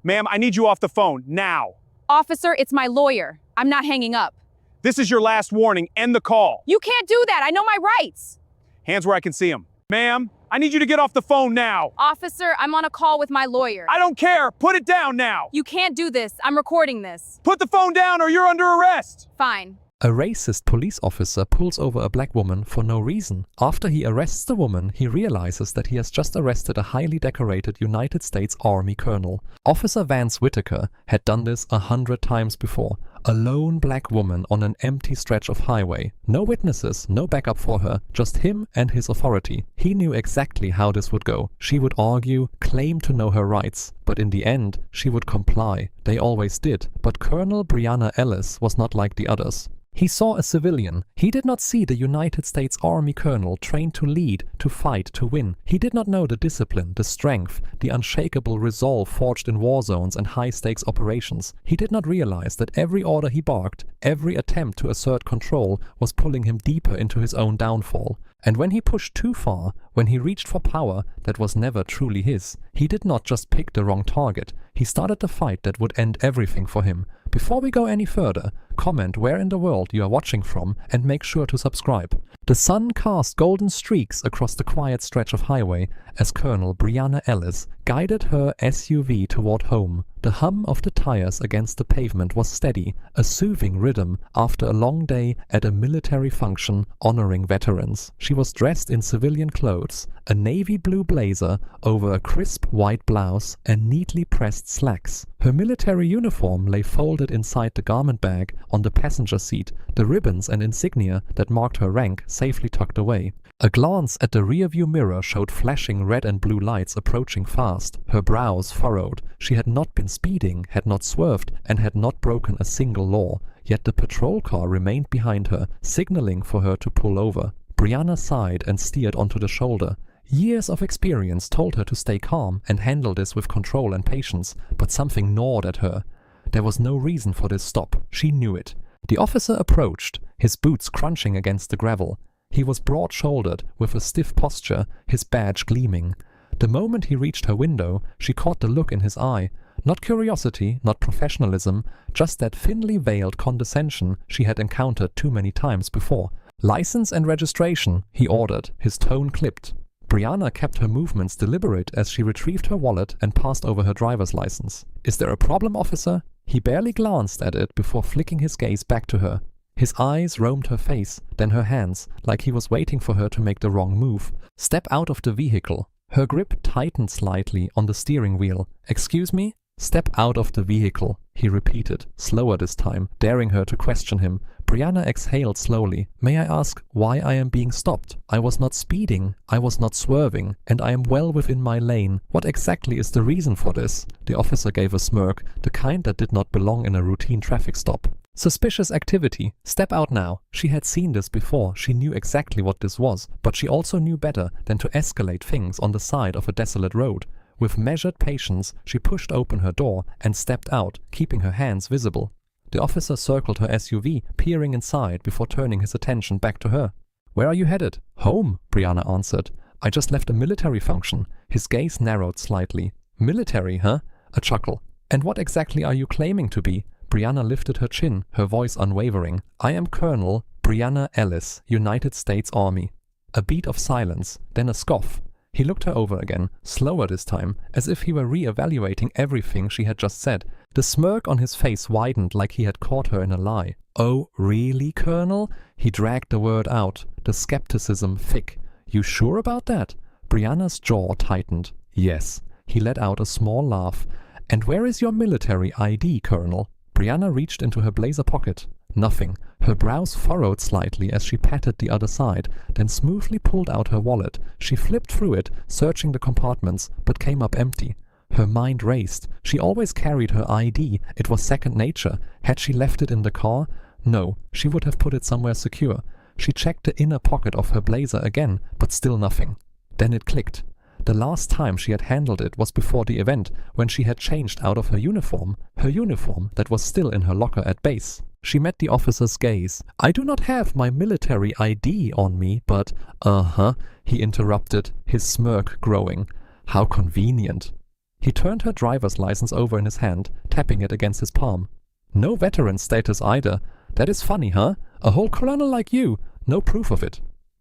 Ma'am, I need you off the phone, now. Officer, it's my lawyer. I'm not hanging up. This is your last warning. End the call. You can't do that. I know my rights. Hands where I can see them. Ma'am, I need you to get off the phone now. Officer, I'm on a call with my lawyer. I don't care. Put it down now. You can't do this. I'm recording this. Put the phone down or you're under arrest. Fine. A racist police officer pulls over a black woman for no reason. After he arrests the woman, he realizes that he has just arrested a highly decorated United States Army colonel. Officer Vance Whitaker had done this 100 times before. A lone black woman on an empty stretch of highway. No witnesses, no backup for her, just him and his authority. He knew exactly how this would go. She would argue, claim to know her rights, but in the end, she would comply. They always did, but Colonel Breonna Ellis was not like the others. He saw a civilian. He did not see the United States Army colonel trained to lead, to fight, to win. He did not know the discipline, the strength, the unshakable resolve forged in war zones and high-stakes operations. He did not realize that every order he barked, every attempt to assert control was pulling him deeper into his own downfall. And when he pushed too far, when he reached for power that was never truly his, he did not just pick the wrong target. He started the fight that would end everything for him. Before we go any further, comment where in the world you are watching from and make sure to subscribe. The sun cast golden streaks across the quiet stretch of highway as Colonel Breonna Ellis guided her SUV toward home. The hum of the tires against the pavement was steady, a soothing rhythm after a long day at a military function honoring veterans. She was dressed in civilian clothes, a navy blue blazer over a crisp white blouse and neatly pressed slacks. Her military uniform lay folded inside the garment bag on the passenger seat, the ribbons and insignia that marked her rank safely tucked away. A glance at the rearview mirror showed flashing red and blue lights approaching fast. Her brows furrowed. She had not been speeding, had not swerved, and had not broken a single law. Yet the patrol car remained behind her, signaling for her to pull over. Breonna sighed and steered onto the shoulder. Years of experience told her to stay calm and handle this with control and patience, but something gnawed at her. There was no reason for this stop. She knew it. The officer approached, his boots crunching against the gravel. He was broad-shouldered, with a stiff posture, his badge gleaming. The moment he reached her window, she caught the look in his eye. Not curiosity, not professionalism, just that thinly veiled condescension she had encountered too many times before. "License and registration," he ordered, his tone clipped. Breonna kept her movements deliberate as she retrieved her wallet and passed over her driver's license. "Is there a problem, officer?" He barely glanced at it before flicking his gaze back to her. His eyes roamed her face, then her hands, like he was waiting for her to make the wrong move. "Step out of the vehicle." Her grip tightened slightly on the steering wheel. "Excuse me?" "Step out of the vehicle," he repeated, slower this time, daring her to question him. Breonna exhaled slowly. "May I ask why I am being stopped? I was not speeding, I was not swerving, and I am well within my lane. What exactly is the reason for this?" The officer gave a smirk, the kind that did not belong in a routine traffic stop. "Suspicious activity. Step out now." She had seen this before, she knew exactly what this was, but she also knew better than to escalate things on the side of a desolate road. With measured patience, she pushed open her door and stepped out, keeping her hands visible. The officer circled her SUV, peering inside before turning his attention back to her. "Where are you headed?" "Home," Breonna answered. "I just left a military function." His gaze narrowed slightly. "Military, huh?" A chuckle. "And what exactly are you claiming to be?" Breonna lifted her chin, her voice unwavering. "I am Colonel Breonna Ellis, United States Army." A beat of silence, then a scoff. He looked her over again, slower this time, as if he were re-evaluating everything she had just said. The smirk on his face widened like he had caught her in a lie. "Oh, really, Colonel?" He dragged the word out, the skepticism thick. "You sure about that?" Brianna's jaw tightened. "Yes." He let out a small laugh. "And where is your military ID, Colonel?" Breonna reached into her blazer pocket. Nothing. Her brows furrowed slightly as she patted the other side, then smoothly pulled out her wallet. She flipped through it, searching the compartments, but came up empty. Her mind raced. She always carried her ID. It was second nature. Had she left it in the car? No, she would have put it somewhere secure. She checked the inner pocket of her blazer again, but still nothing. Then it clicked. The last time she had handled it was before the event, when she had changed out of her uniform that was still in her locker at base. She met the officer's gaze. "I do not have my military ID on me, but—" "Uh-huh," he interrupted, his smirk growing. "How convenient." He turned her driver's license over in his hand, tapping it against his palm. No veteran status either. That is funny, huh? A whole colonel like you. No proof of it.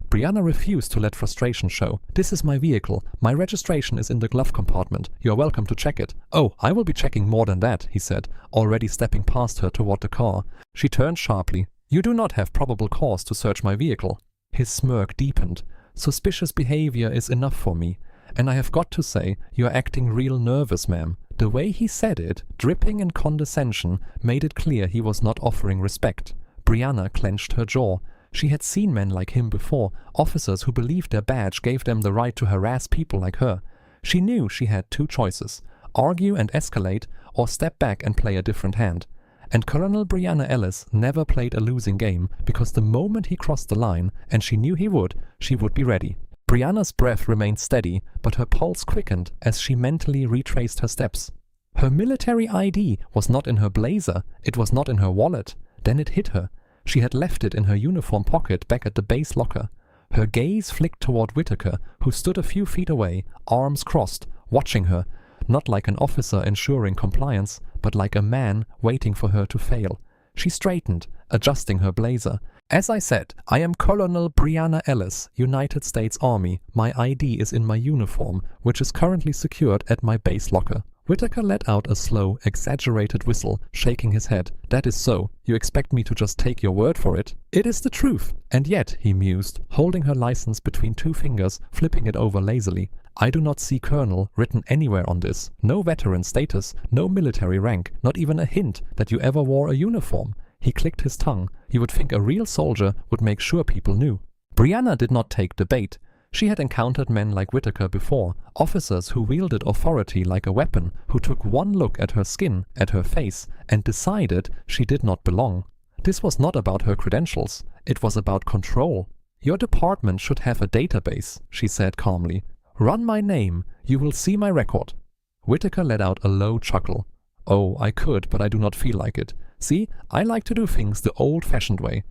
Brianna refused to let frustration show. This is my vehicle. My registration is in the glove compartment. You are welcome to check it. Oh, I will be checking more than that, he said, already stepping past her toward the car. She turned sharply. You do not have probable cause to search my vehicle. His smirk deepened. Suspicious behavior is enough for me. And I have got to say, you are acting real nervous, ma'am. The way he said it, dripping in condescension, made it clear he was not offering respect. Brianna clenched her jaw. She had seen men like him before, officers who believed their badge gave them the right to harass people like her. She knew she had two choices, argue and escalate, or step back and play a different hand. And Colonel Brianna Ellis never played a losing game, because the moment he crossed the line, and she knew he would, she would be ready. Brianna's breath remained steady, but her pulse quickened as she mentally retraced her steps. Her military ID was not in her blazer, it was not in her wallet. Then it hit her. She had left it in her uniform pocket back at the base locker. Her gaze flicked toward Whitaker, who stood a few feet away, arms crossed, watching her, not like an officer ensuring compliance, but like a man waiting for her to fail. She straightened, adjusting her blazer. As I said, I am Colonel Brianna Ellis, United States Army. My ID is in my uniform, which is currently secured at my base locker. Whitaker let out a slow, exaggerated whistle, shaking his head. That is so. You expect me to just take your word for it? It is the truth. And yet, he mused, holding her license between two fingers, flipping it over lazily. I do not see Colonel written anywhere on this. No veteran status, no military rank, not even a hint that you ever wore a uniform. He clicked his tongue. You would think a real soldier would make sure people knew. Brianna did not take the bait. She had encountered men like Whitaker before, officers who wielded authority like a weapon, who took one look at her skin, at her face, and decided she did not belong. This was not about her credentials. It was about control. Your department should have a database, she said calmly. Run my name. You will see my record. Whitaker let out a low chuckle. Oh, I could, but I do not feel like it. See, I like to do things the old-fashioned way.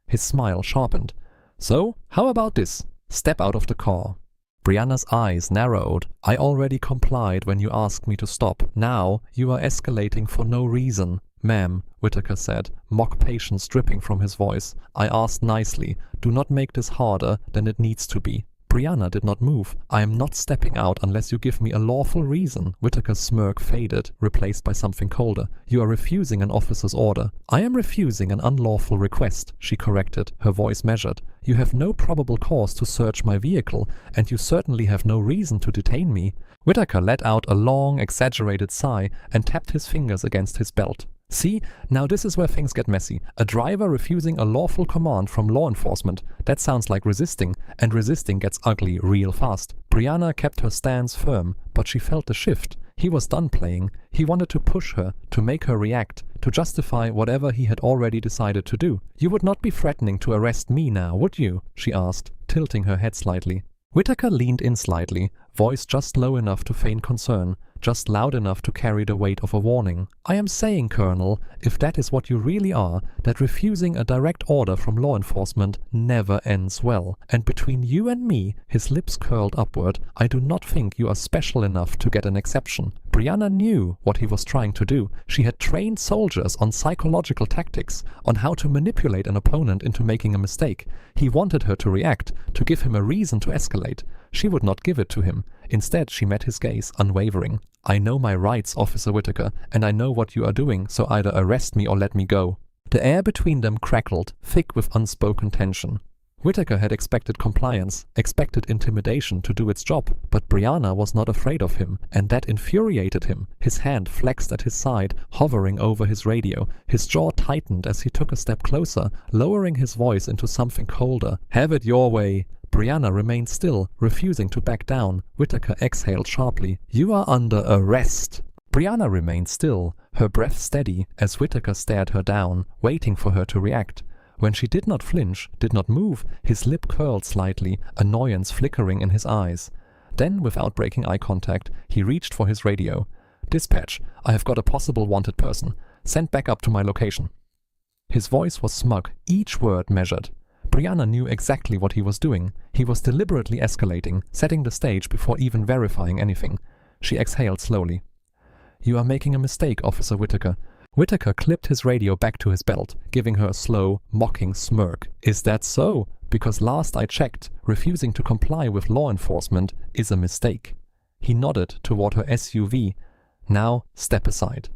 His smile sharpened. So, how about this? Step out of the car. Brianna's eyes narrowed. I already complied when you asked me to stop. Now you are escalating for no reason. Ma'am, Whitaker said, mock patience dripping from his voice. I asked nicely. Do not make this harder than it needs to be. Brianna did not move. I am not stepping out unless you give me a lawful reason. Whitaker's smirk faded, replaced by something colder. You are refusing an officer's order. I am refusing an unlawful request, she corrected, her voice measured. You have no probable cause to search my vehicle, and you certainly have no reason to detain me. Whitaker let out a long, exaggerated sigh and tapped his fingers against his belt. See, now this is where things get messy. A driver refusing a lawful command from law enforcement. That sounds like resisting, and resisting gets ugly real fast. Brianna kept her stance firm, but she felt the shift. He was done playing. He wanted to push her, to make her react, to justify whatever he had already decided to do. You would not be threatening to arrest me now, would you? She asked, tilting her head slightly. Whitaker leaned in slightly, voice just low enough to feign concern, just loud enough to carry the weight of a warning. I am saying, Colonel, if that is what you really are, that refusing a direct order from law enforcement never ends well. And between you and me, his lips curled upward, I do not think you are special enough to get an exception. Brianna knew what he was trying to do. She had trained soldiers on psychological tactics, on how to manipulate an opponent into making a mistake. He wanted her to react, to give him a reason to escalate. She would not give it to him. Instead, she met his gaze, unwavering. I know my rights, Officer Whitaker, and I know what you are doing, so either arrest me or let me go. The air between them crackled, thick with unspoken tension. Whitaker had expected compliance, expected intimidation to do its job, but Brianna was not afraid of him, and that infuriated him. His hand flexed at his side, hovering over his radio. His jaw tightened as he took a step closer, lowering his voice into something colder. Have it your way. Brianna remained still, refusing to back down. Whitaker exhaled sharply. You are under arrest. Brianna remained still, her breath steady, as Whitaker stared her down, waiting for her to react. When she did not flinch, did not move, his lip curled slightly, annoyance flickering in his eyes. Then, without breaking eye contact, he reached for his radio. Dispatch, I have got a possible wanted person. Send back up to my location. His voice was smug, each word measured. Brianna knew exactly what he was doing. He was deliberately escalating, setting the stage before even verifying anything. She exhaled slowly. "You are making a mistake, Officer Whitaker." Whitaker clipped his radio back to his belt, giving her a slow, mocking smirk. "Is that so? Because last I checked, refusing to comply with law enforcement is a mistake." He nodded toward her SUV. "Now, step aside."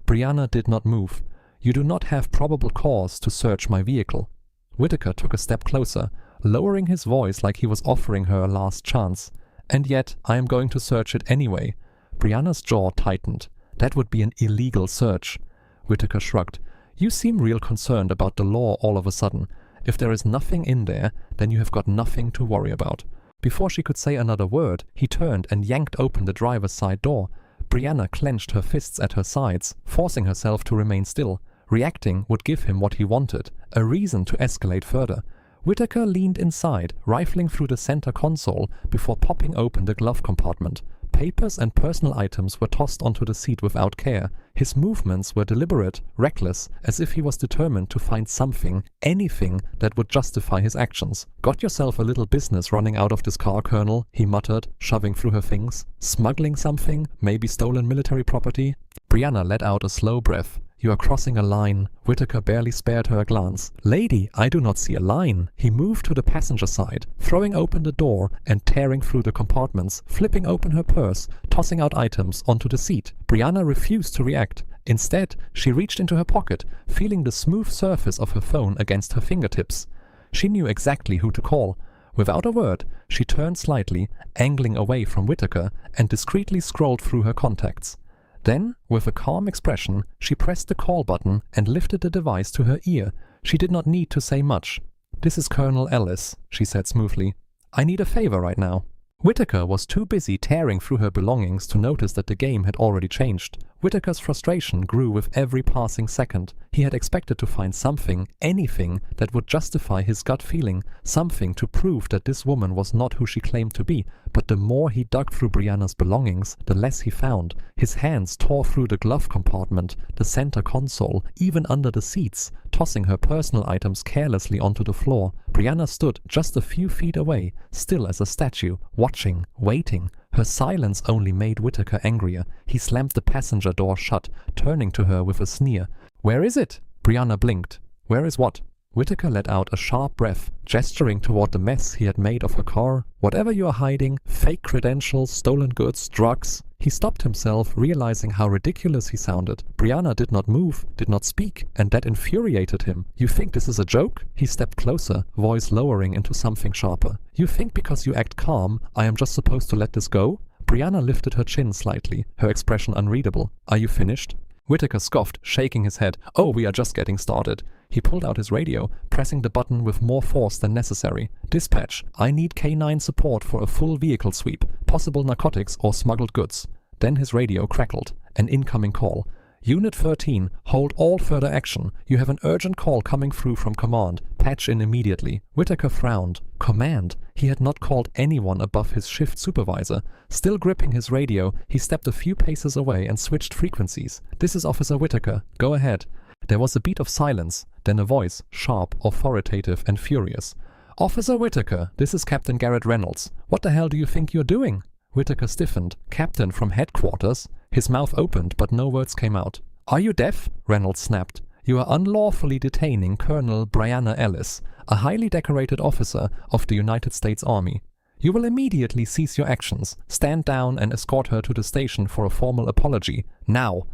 Brianna did not move. "You do not have probable cause to search my vehicle." Whitaker took a step closer, lowering his voice like he was offering her a last chance. "And yet, I am going to search it anyway." Brianna's jaw tightened. "That would be an illegal search." Whitaker shrugged. "You seem real concerned about the law all of a sudden. If there is nothing in there, then you have got nothing to worry about." Before she could say another word, he turned and yanked open the driver's side door. Brianna clenched her fists at her sides, forcing herself to remain still. Reacting would give him what he wanted, a reason to escalate further. Whitaker leaned inside, rifling through the center console before popping open the glove compartment. Papers and personal items were tossed onto the seat without care. His movements were deliberate, reckless, as if he was determined to find something, anything, that would justify his actions. "Got yourself a little business running out of this car, Colonel," he muttered, shoving through her things. "Smuggling something? Maybe stolen military property?" Brianna let out a slow breath. "You are crossing a line." Whitaker barely spared her a glance. "Lady, I do not see a line." He moved to the passenger side, throwing open the door and tearing through the compartments, flipping open her purse, tossing out items onto the seat. Brianna refused to react. Instead, she reached into her pocket, feeling the smooth surface of her phone against her fingertips. She knew exactly who to call. Without a word, she turned slightly, angling away from Whitaker, and discreetly scrolled through her contacts. Then, with a calm expression, she pressed the call button and lifted the device to her ear. She did not need to say much. "This is Colonel Ellis," she said smoothly. "I need a favor right now." Whitaker was too busy tearing through her belongings to notice that the game had already changed. Whitaker's frustration grew with every passing second. He had expected to find something, anything, that would justify his gut feeling, something to prove that this woman was not who she claimed to be. But the more he dug through Brianna's belongings, the less he found. His hands tore through the glove compartment, the center console, even under the seats, tossing her personal items carelessly onto the floor. Brianna stood just a few feet away, still as a statue, watching, waiting. Her silence only made Whitaker angrier. He slammed the passenger door shut, turning to her with a sneer. "Where is it?" Brianna blinked. "Where is what?" Whitaker let out a sharp breath, gesturing toward the mess he had made of her car. "Whatever you are hiding, fake credentials, stolen goods, drugs." He stopped himself, realizing how ridiculous he sounded. Brianna did not move, did not speak, and that infuriated him. "You think this is a joke?" He stepped closer, voice lowering into something sharper. "You think because you act calm, I am just supposed to let this go?" Brianna lifted her chin slightly, her expression unreadable. "Are you finished?" Whitaker scoffed, shaking his head. "Oh, we are just getting started." He pulled out his radio, pressing the button with more force than necessary. "Dispatch, I need K9 support for a full vehicle sweep, possible narcotics or smuggled goods." Then his radio crackled. An incoming call. "Unit 13, hold all further action. You have an urgent call coming through from command. Patch in immediately." Whitaker frowned. Command? He had not called anyone above his shift supervisor. Still gripping his radio, he stepped a few paces away and switched frequencies. "This is Officer Whitaker. Go ahead." There was a beat of silence, then a voice, sharp, authoritative, and furious. "Officer Whitaker, this is Captain Garrett Reynolds. What the hell do you think you're doing?" Whitaker stiffened. "Captain from headquarters?" His mouth opened, but no words came out. "Are you deaf?" Reynolds snapped. "You are unlawfully detaining Colonel Brianna Ellis, a highly decorated officer of the United States Army. You will immediately cease your actions, stand down and escort her to the station for a formal apology. Now!"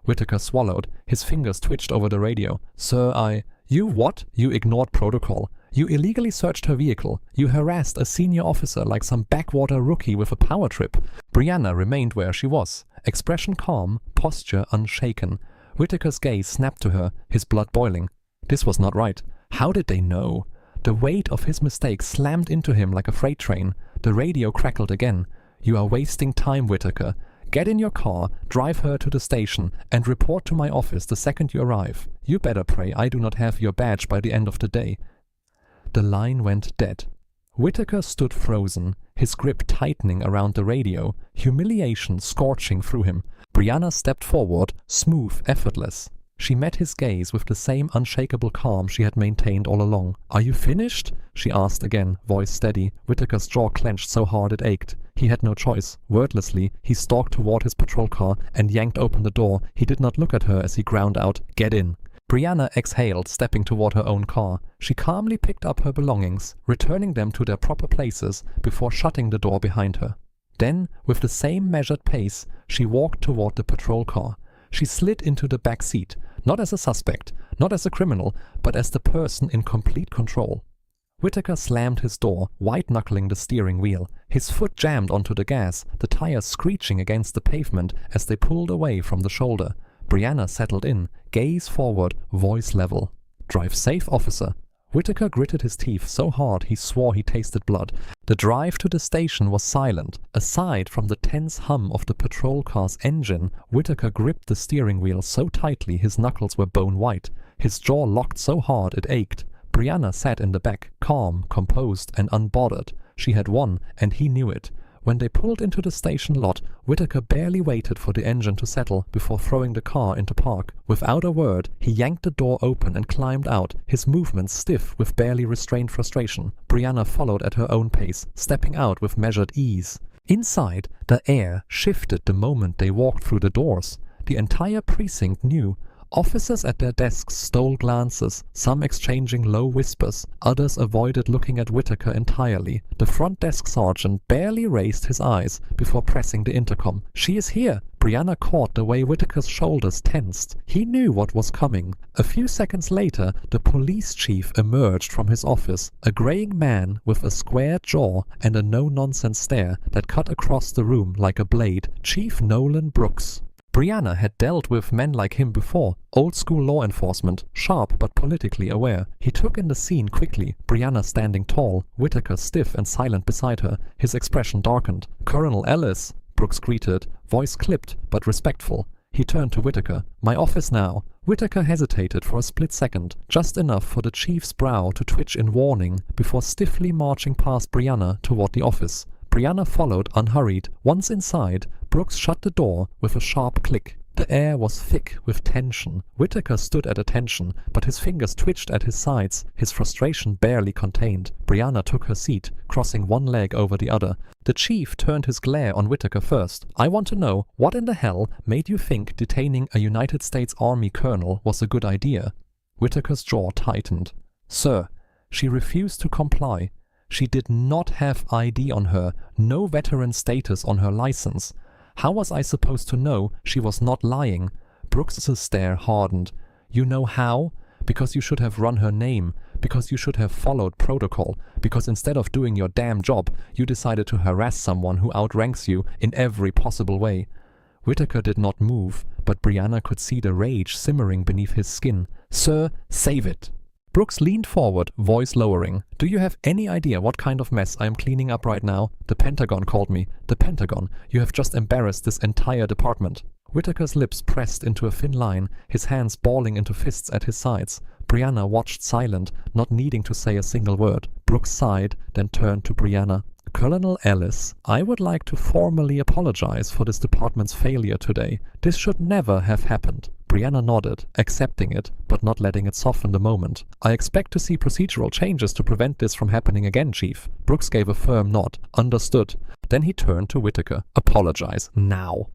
Whitaker swallowed. His fingers twitched over the radio. "Sir, You what? You ignored protocol. You illegally searched her vehicle. You harassed a senior officer like some backwater rookie with a power trip." Brianna remained where she was, expression calm, posture unshaken. Whitaker's gaze snapped to her, his blood boiling. This was not right. How did they know? The weight of his mistake slammed into him like a freight train. The radio crackled again. "You are wasting time, Whitaker. Get in your car, drive her to the station, and report to my office the second you arrive. You better pray I do not have your badge by the end of the day." The line went dead. Whitaker stood frozen, his grip tightening around the radio, humiliation scorching through him. Brianna stepped forward, smooth, effortless. She met his gaze with the same unshakable calm she had maintained all along. "Are you finished?" she asked again, voice steady. Whitaker's jaw clenched so hard it ached. He had no choice. Wordlessly, he stalked toward his patrol car and yanked open the door. He did not look at her as he ground out, "Get in." Brianna exhaled, stepping toward her own car. She calmly picked up her belongings, returning them to their proper places before shutting the door behind her. Then, with the same measured pace, she walked toward the patrol car. She slid into the back seat, not as a suspect, not as a criminal, but as the person in complete control. Whitaker slammed his door, white-knuckling the steering wheel. His foot jammed onto the gas, the tires screeching against the pavement as they pulled away from the shoulder. Brianna settled in, gaze forward, voice level. "Drive safe, officer." Whitaker gritted his teeth so hard he swore he tasted blood. The drive to the station was silent. Aside from the tense hum of the patrol car's engine, Whitaker gripped the steering wheel so tightly his knuckles were bone white. His jaw locked so hard it ached. Brianna sat in the back, calm, composed, and unbothered. She had won, and he knew it. When they pulled into the station lot, Whitaker barely waited for the engine to settle before throwing the car into park. Without a word, he yanked the door open and climbed out, his movements stiff with barely restrained frustration. Brianna followed at her own pace, stepping out with measured ease. Inside, the air shifted the moment they walked through the doors. The entire precinct knew. Officers at their desks stole glances, some exchanging low whispers. Others avoided looking at Whitaker entirely. The front desk sergeant barely raised his eyes before pressing the intercom. "She is here!" Brianna caught the way Whitaker's shoulders tensed. He knew what was coming. A few seconds later, the police chief emerged from his office, a graying man with a square jaw and a no-nonsense stare that cut across the room like a blade. Chief Nolan Brooks. Brianna had dealt with men like him before, old-school law enforcement, sharp but politically aware. He took in the scene quickly, Brianna standing tall, Whitaker stiff and silent beside her, his expression darkened. "Colonel Ellis," Brooks greeted, voice clipped but respectful. He turned to Whitaker. "My office now." Whitaker hesitated for a split second, just enough for the chief's brow to twitch in warning, before stiffly marching past Brianna toward the office. Brianna followed unhurried. Once inside, Brooks shut the door with a sharp click. The air was thick with tension. Whitaker stood at attention, but his fingers twitched at his sides, his frustration barely contained. Brianna took her seat, crossing one leg over the other. The chief turned his glare on Whitaker first. "I want to know, what in the hell made you think detaining a United States Army colonel was a good idea?" Whitaker's jaw tightened. "Sir, she refused to comply. She did not have ID on her, no veteran status on her license. How was I supposed to know she was not lying?" Brooks's stare hardened. "You know how? Because you should have run her name, because you should have followed protocol, because instead of doing your damn job, you decided to harass someone who outranks you in every possible way." Whitaker did not move, but Brianna could see the rage simmering beneath his skin. "Sir, save it." Brooks leaned forward, voice lowering. "Do you have any idea what kind of mess I am cleaning up right now? The Pentagon called me. The Pentagon. You have just embarrassed this entire department." Whitaker's lips pressed into a thin line, his hands balling into fists at his sides. Brianna watched silent, not needing to say a single word. Brooks sighed, then turned to Brianna. "Colonel Ellis, I would like to formally apologize for this department's failure today. This should never have happened." Brianna nodded, accepting it, but not letting it soften the moment. "I expect to see procedural changes to prevent this from happening again, Chief." Brooks gave a firm nod. "Understood." Then he turned to Whitaker. "Apologize, now."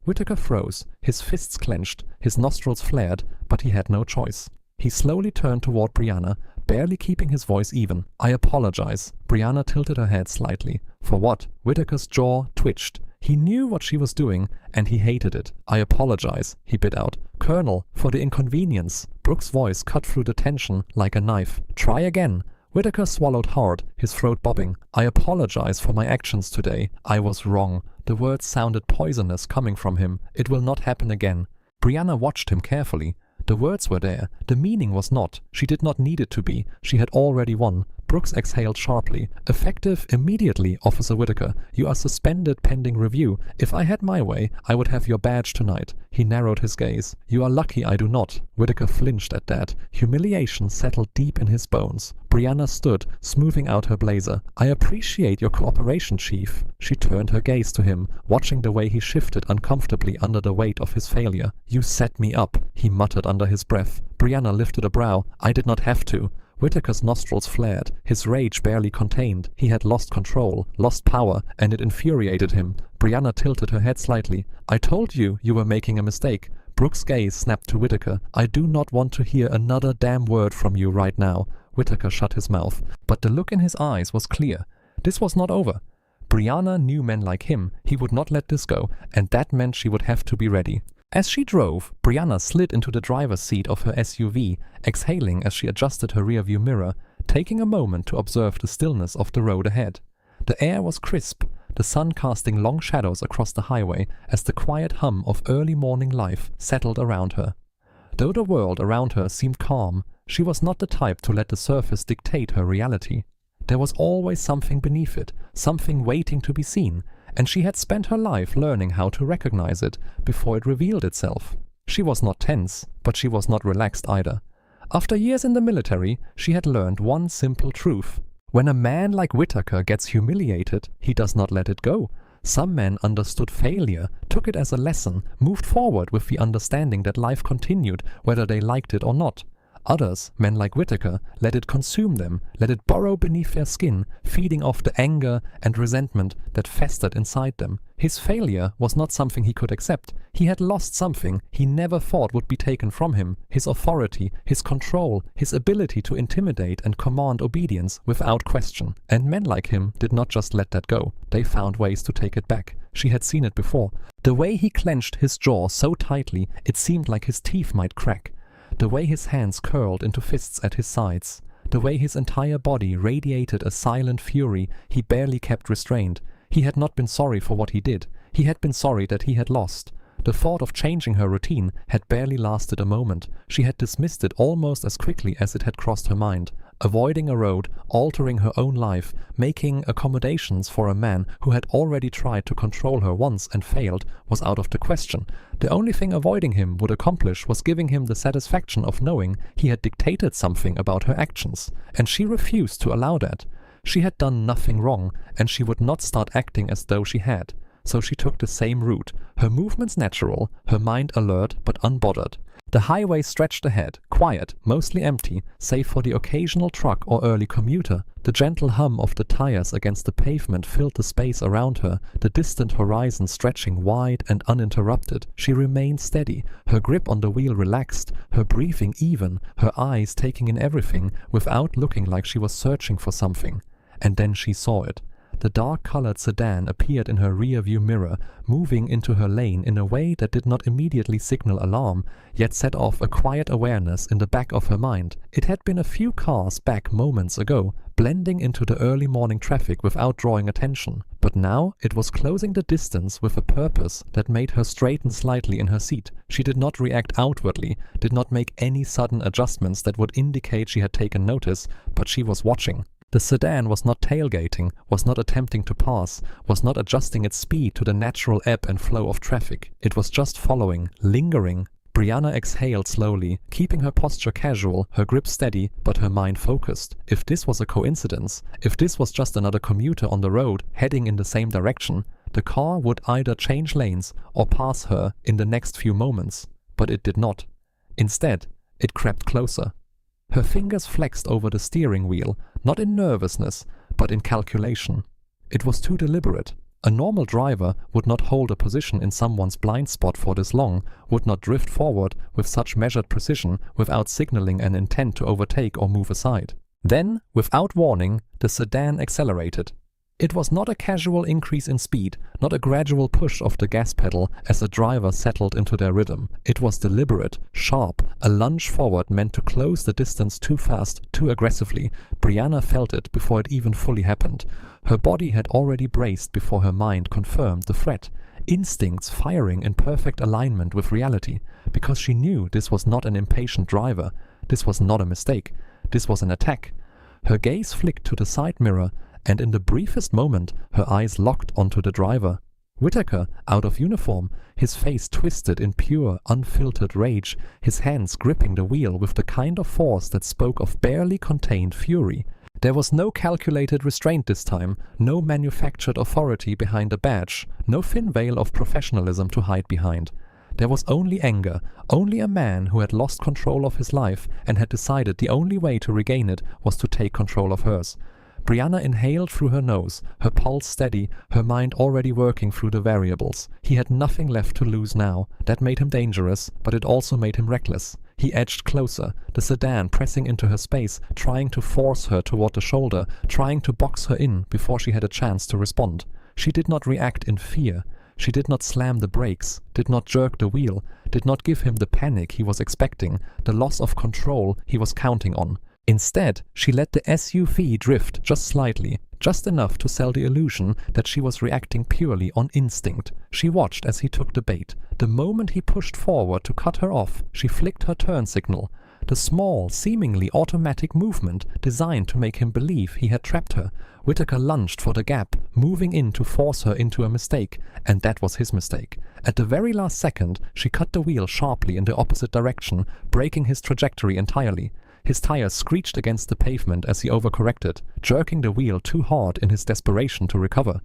Whitaker froze, his fists clenched, his nostrils flared, but he had no choice. He slowly turned toward Brianna, barely keeping his voice even. "I apologize." Brianna tilted her head slightly. "For what?" Whitaker's jaw twitched. He knew what she was doing, and he hated it. "I apologize," he bit out. "Colonel, for the inconvenience." Brooks' voice cut through the tension like a knife. "Try again." Whitaker swallowed hard, his throat bobbing. "I apologize for my actions today. I was wrong." The words sounded poisonous coming from him. "It will not happen again." Brianna watched him carefully. The words were there. The meaning was not. She did not need it to be. She had already won. Brooks exhaled sharply. "Effective immediately, Officer Whitaker. You are suspended pending review. If I had my way, I would have your badge tonight." He narrowed his gaze. "You are lucky I do not." Whitaker flinched at that. Humiliation settled deep in his bones. Brianna stood, smoothing out her blazer. "I appreciate your cooperation, Chief." She turned her gaze to him, watching the way he shifted uncomfortably under the weight of his failure. "You set me up," he muttered under his breath. Brianna lifted a brow. "I did not have to." Whitaker's nostrils flared, his rage barely contained. He had lost control, lost power, and it infuriated him. Brianna tilted her head slightly. "I told you you were making a mistake." Brooks' gaze snapped to Whitaker. "I do not want to hear another damn word from you right now." Whitaker shut his mouth, but the look in his eyes was clear. This was not over. Brianna knew men like him. He would not let this go, and that meant she would have to be ready. As she drove, Brianna slid into the driver's seat of her SUV, exhaling as she adjusted her rearview mirror, taking a moment to observe the stillness of the road ahead. The air was crisp, the sun casting long shadows across the highway as the quiet hum of early morning life settled around her. Though the world around her seemed calm, she was not the type to let the surface dictate her reality. There was always something beneath it, something waiting to be seen, and she had spent her life learning how to recognize it before it revealed itself. She was not tense, but she was not relaxed either. After years in the military, she had learned one simple truth. When a man like Whitaker gets humiliated, he does not let it go. Some men understood failure, took it as a lesson, moved forward with the understanding that life continued whether they liked it or not. Others, men like Whitaker, let it consume them, let it burrow beneath their skin, feeding off the anger and resentment that festered inside them. His failure was not something he could accept. He had lost something he never thought would be taken from him: his authority, his control, his ability to intimidate and command obedience without question. And men like him did not just let that go. They found ways to take it back. She had seen it before. The way he clenched his jaw so tightly it seemed like his teeth might crack. The way his hands curled into fists at his sides. The way his entire body radiated a silent fury he barely kept restrained. He had not been sorry for what he did. He had been sorry that he had lost. The thought of changing her routine had barely lasted a moment. She had dismissed it almost as quickly as it had crossed her mind. Avoiding a road, altering her own life, making accommodations for a man who had already tried to control her once and failed was out of the question. The only thing avoiding him would accomplish was giving him the satisfaction of knowing he had dictated something about her actions, and she refused to allow that. She had done nothing wrong, and she would not start acting as though she had. So she took the same route, her movements natural, her mind alert but unbothered. The highway stretched ahead, quiet, mostly empty, save for the occasional truck or early commuter. The gentle hum of the tires against the pavement filled the space around her, the distant horizon stretching wide and uninterrupted. She remained steady, her grip on the wheel relaxed, her breathing even, her eyes taking in everything without looking like she was searching for something. And then she saw it. The dark-colored sedan appeared in her rear-view mirror, moving into her lane in a way that did not immediately signal alarm, yet set off a quiet awareness in the back of her mind. It had been a few cars back moments ago, blending into the early morning traffic without drawing attention. But now it was closing the distance with a purpose that made her straighten slightly in her seat. She did not react outwardly, did not make any sudden adjustments that would indicate she had taken notice, but she was watching. The sedan was not tailgating, was not attempting to pass, was not adjusting its speed to the natural ebb and flow of traffic. It was just following, lingering. Brianna exhaled slowly, keeping her posture casual, her grip steady, but her mind focused. If this was a coincidence, if this was just another commuter on the road heading in the same direction, the car would either change lanes or pass her in the next few moments. But it did not. Instead, it crept closer. Her fingers flexed over the steering wheel, not in nervousness, but in calculation. It was too deliberate. A normal driver would not hold a position in someone's blind spot for this long, would not drift forward with such measured precision without signaling an intent to overtake or move aside. Then, without warning, the sedan accelerated. It was not a casual increase in speed, not a gradual push of the gas pedal as the driver settled into their rhythm. It was deliberate, sharp, a lunge forward meant to close the distance too fast, too aggressively. Brianna felt it before it even fully happened. Her body had already braced before her mind confirmed the threat. Instincts firing in perfect alignment with reality, because she knew this was not an impatient driver. This was not a mistake. This was an attack. Her gaze flicked to the side mirror, and in the briefest moment, her eyes locked onto the driver. Whitaker, out of uniform, his face twisted in pure, unfiltered rage, his hands gripping the wheel with the kind of force that spoke of barely contained fury. There was no calculated restraint this time, no manufactured authority behind a badge, no thin veil of professionalism to hide behind. There was only anger, only a man who had lost control of his life and had decided the only way to regain it was to take control of hers. Brianna inhaled through her nose, her pulse steady, her mind already working through the variables. He had nothing left to lose now. That made him dangerous, but it also made him reckless. He edged closer, the sedan pressing into her space, trying to force her toward the shoulder, trying to box her in before she had a chance to respond. She did not react in fear. She did not slam the brakes, did not jerk the wheel, did not give him the panic he was expecting, the loss of control he was counting on. Instead, she let the SUV drift just slightly, just enough to sell the illusion that she was reacting purely on instinct. She watched as he took the bait. The moment he pushed forward to cut her off, she flicked her turn signal. The small, seemingly automatic movement designed to make him believe he had trapped her. Whitaker lunged for the gap, moving in to force her into a mistake, and that was his mistake. At the very last second, she cut the wheel sharply in the opposite direction, breaking his trajectory entirely. His tires screeched against the pavement as he overcorrected, jerking the wheel too hard in his desperation to recover.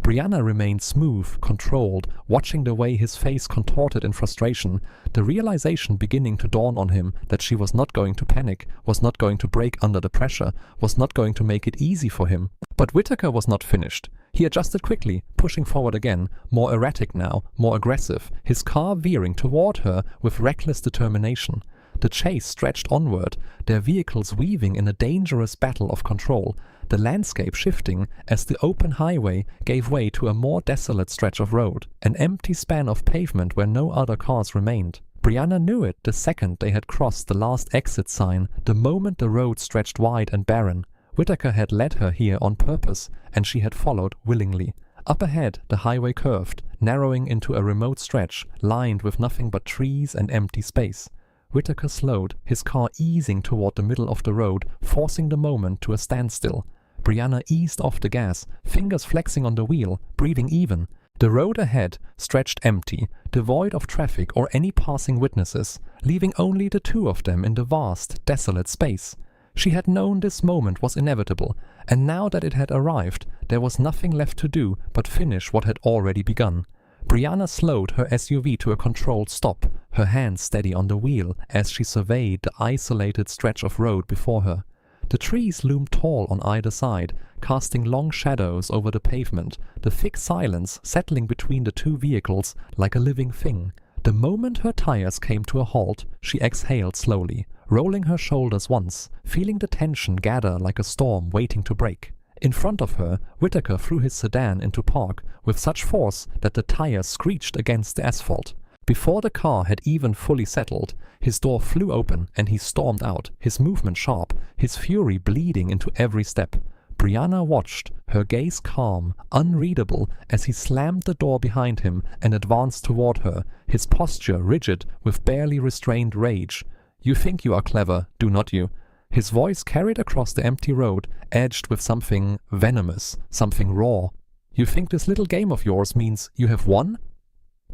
Brianna remained smooth, controlled, watching the way his face contorted in frustration, the realization beginning to dawn on him that she was not going to panic, was not going to break under the pressure, was not going to make it easy for him. But Whitaker was not finished. He adjusted quickly, pushing forward again, more erratic now, more aggressive, his car veering toward her with reckless determination. The chase stretched onward, their vehicles weaving in a dangerous battle of control, the landscape shifting as the open highway gave way to a more desolate stretch of road, an empty span of pavement where no other cars remained. Brianna knew it the second they had crossed the last exit sign, the moment the road stretched wide and barren. Whitaker had led her here on purpose, and she had followed willingly. Up ahead, the highway curved, narrowing into a remote stretch, lined with nothing but trees and empty space. Whitaker slowed, his car easing toward the middle of the road, forcing the moment to a standstill. Brianna eased off the gas, fingers flexing on the wheel, breathing even. The road ahead stretched empty, devoid of traffic or any passing witnesses, leaving only the two of them in the vast, desolate space. She had known this moment was inevitable, and now that it had arrived, there was nothing left to do but finish what had already begun. Brianna slowed her SUV to a controlled stop, her hands steady on the wheel as she surveyed the isolated stretch of road before her. The trees loomed tall on either side, casting long shadows over the pavement, the thick silence settling between the two vehicles like a living thing. The moment her tires came to a halt, she exhaled slowly, rolling her shoulders once, feeling the tension gather like a storm waiting to break. In front of her, Whitaker threw his sedan into park with such force that the tires screeched against the asphalt. Before the car had even fully settled, his door flew open and he stormed out, his movement sharp, his fury bleeding into every step. Brianna watched, her gaze calm, unreadable, as he slammed the door behind him and advanced toward her, his posture rigid with barely restrained rage. "You think you are clever, do not you?" His voice carried across the empty road, edged with something venomous, something raw. "You think this little game of yours means you have won?"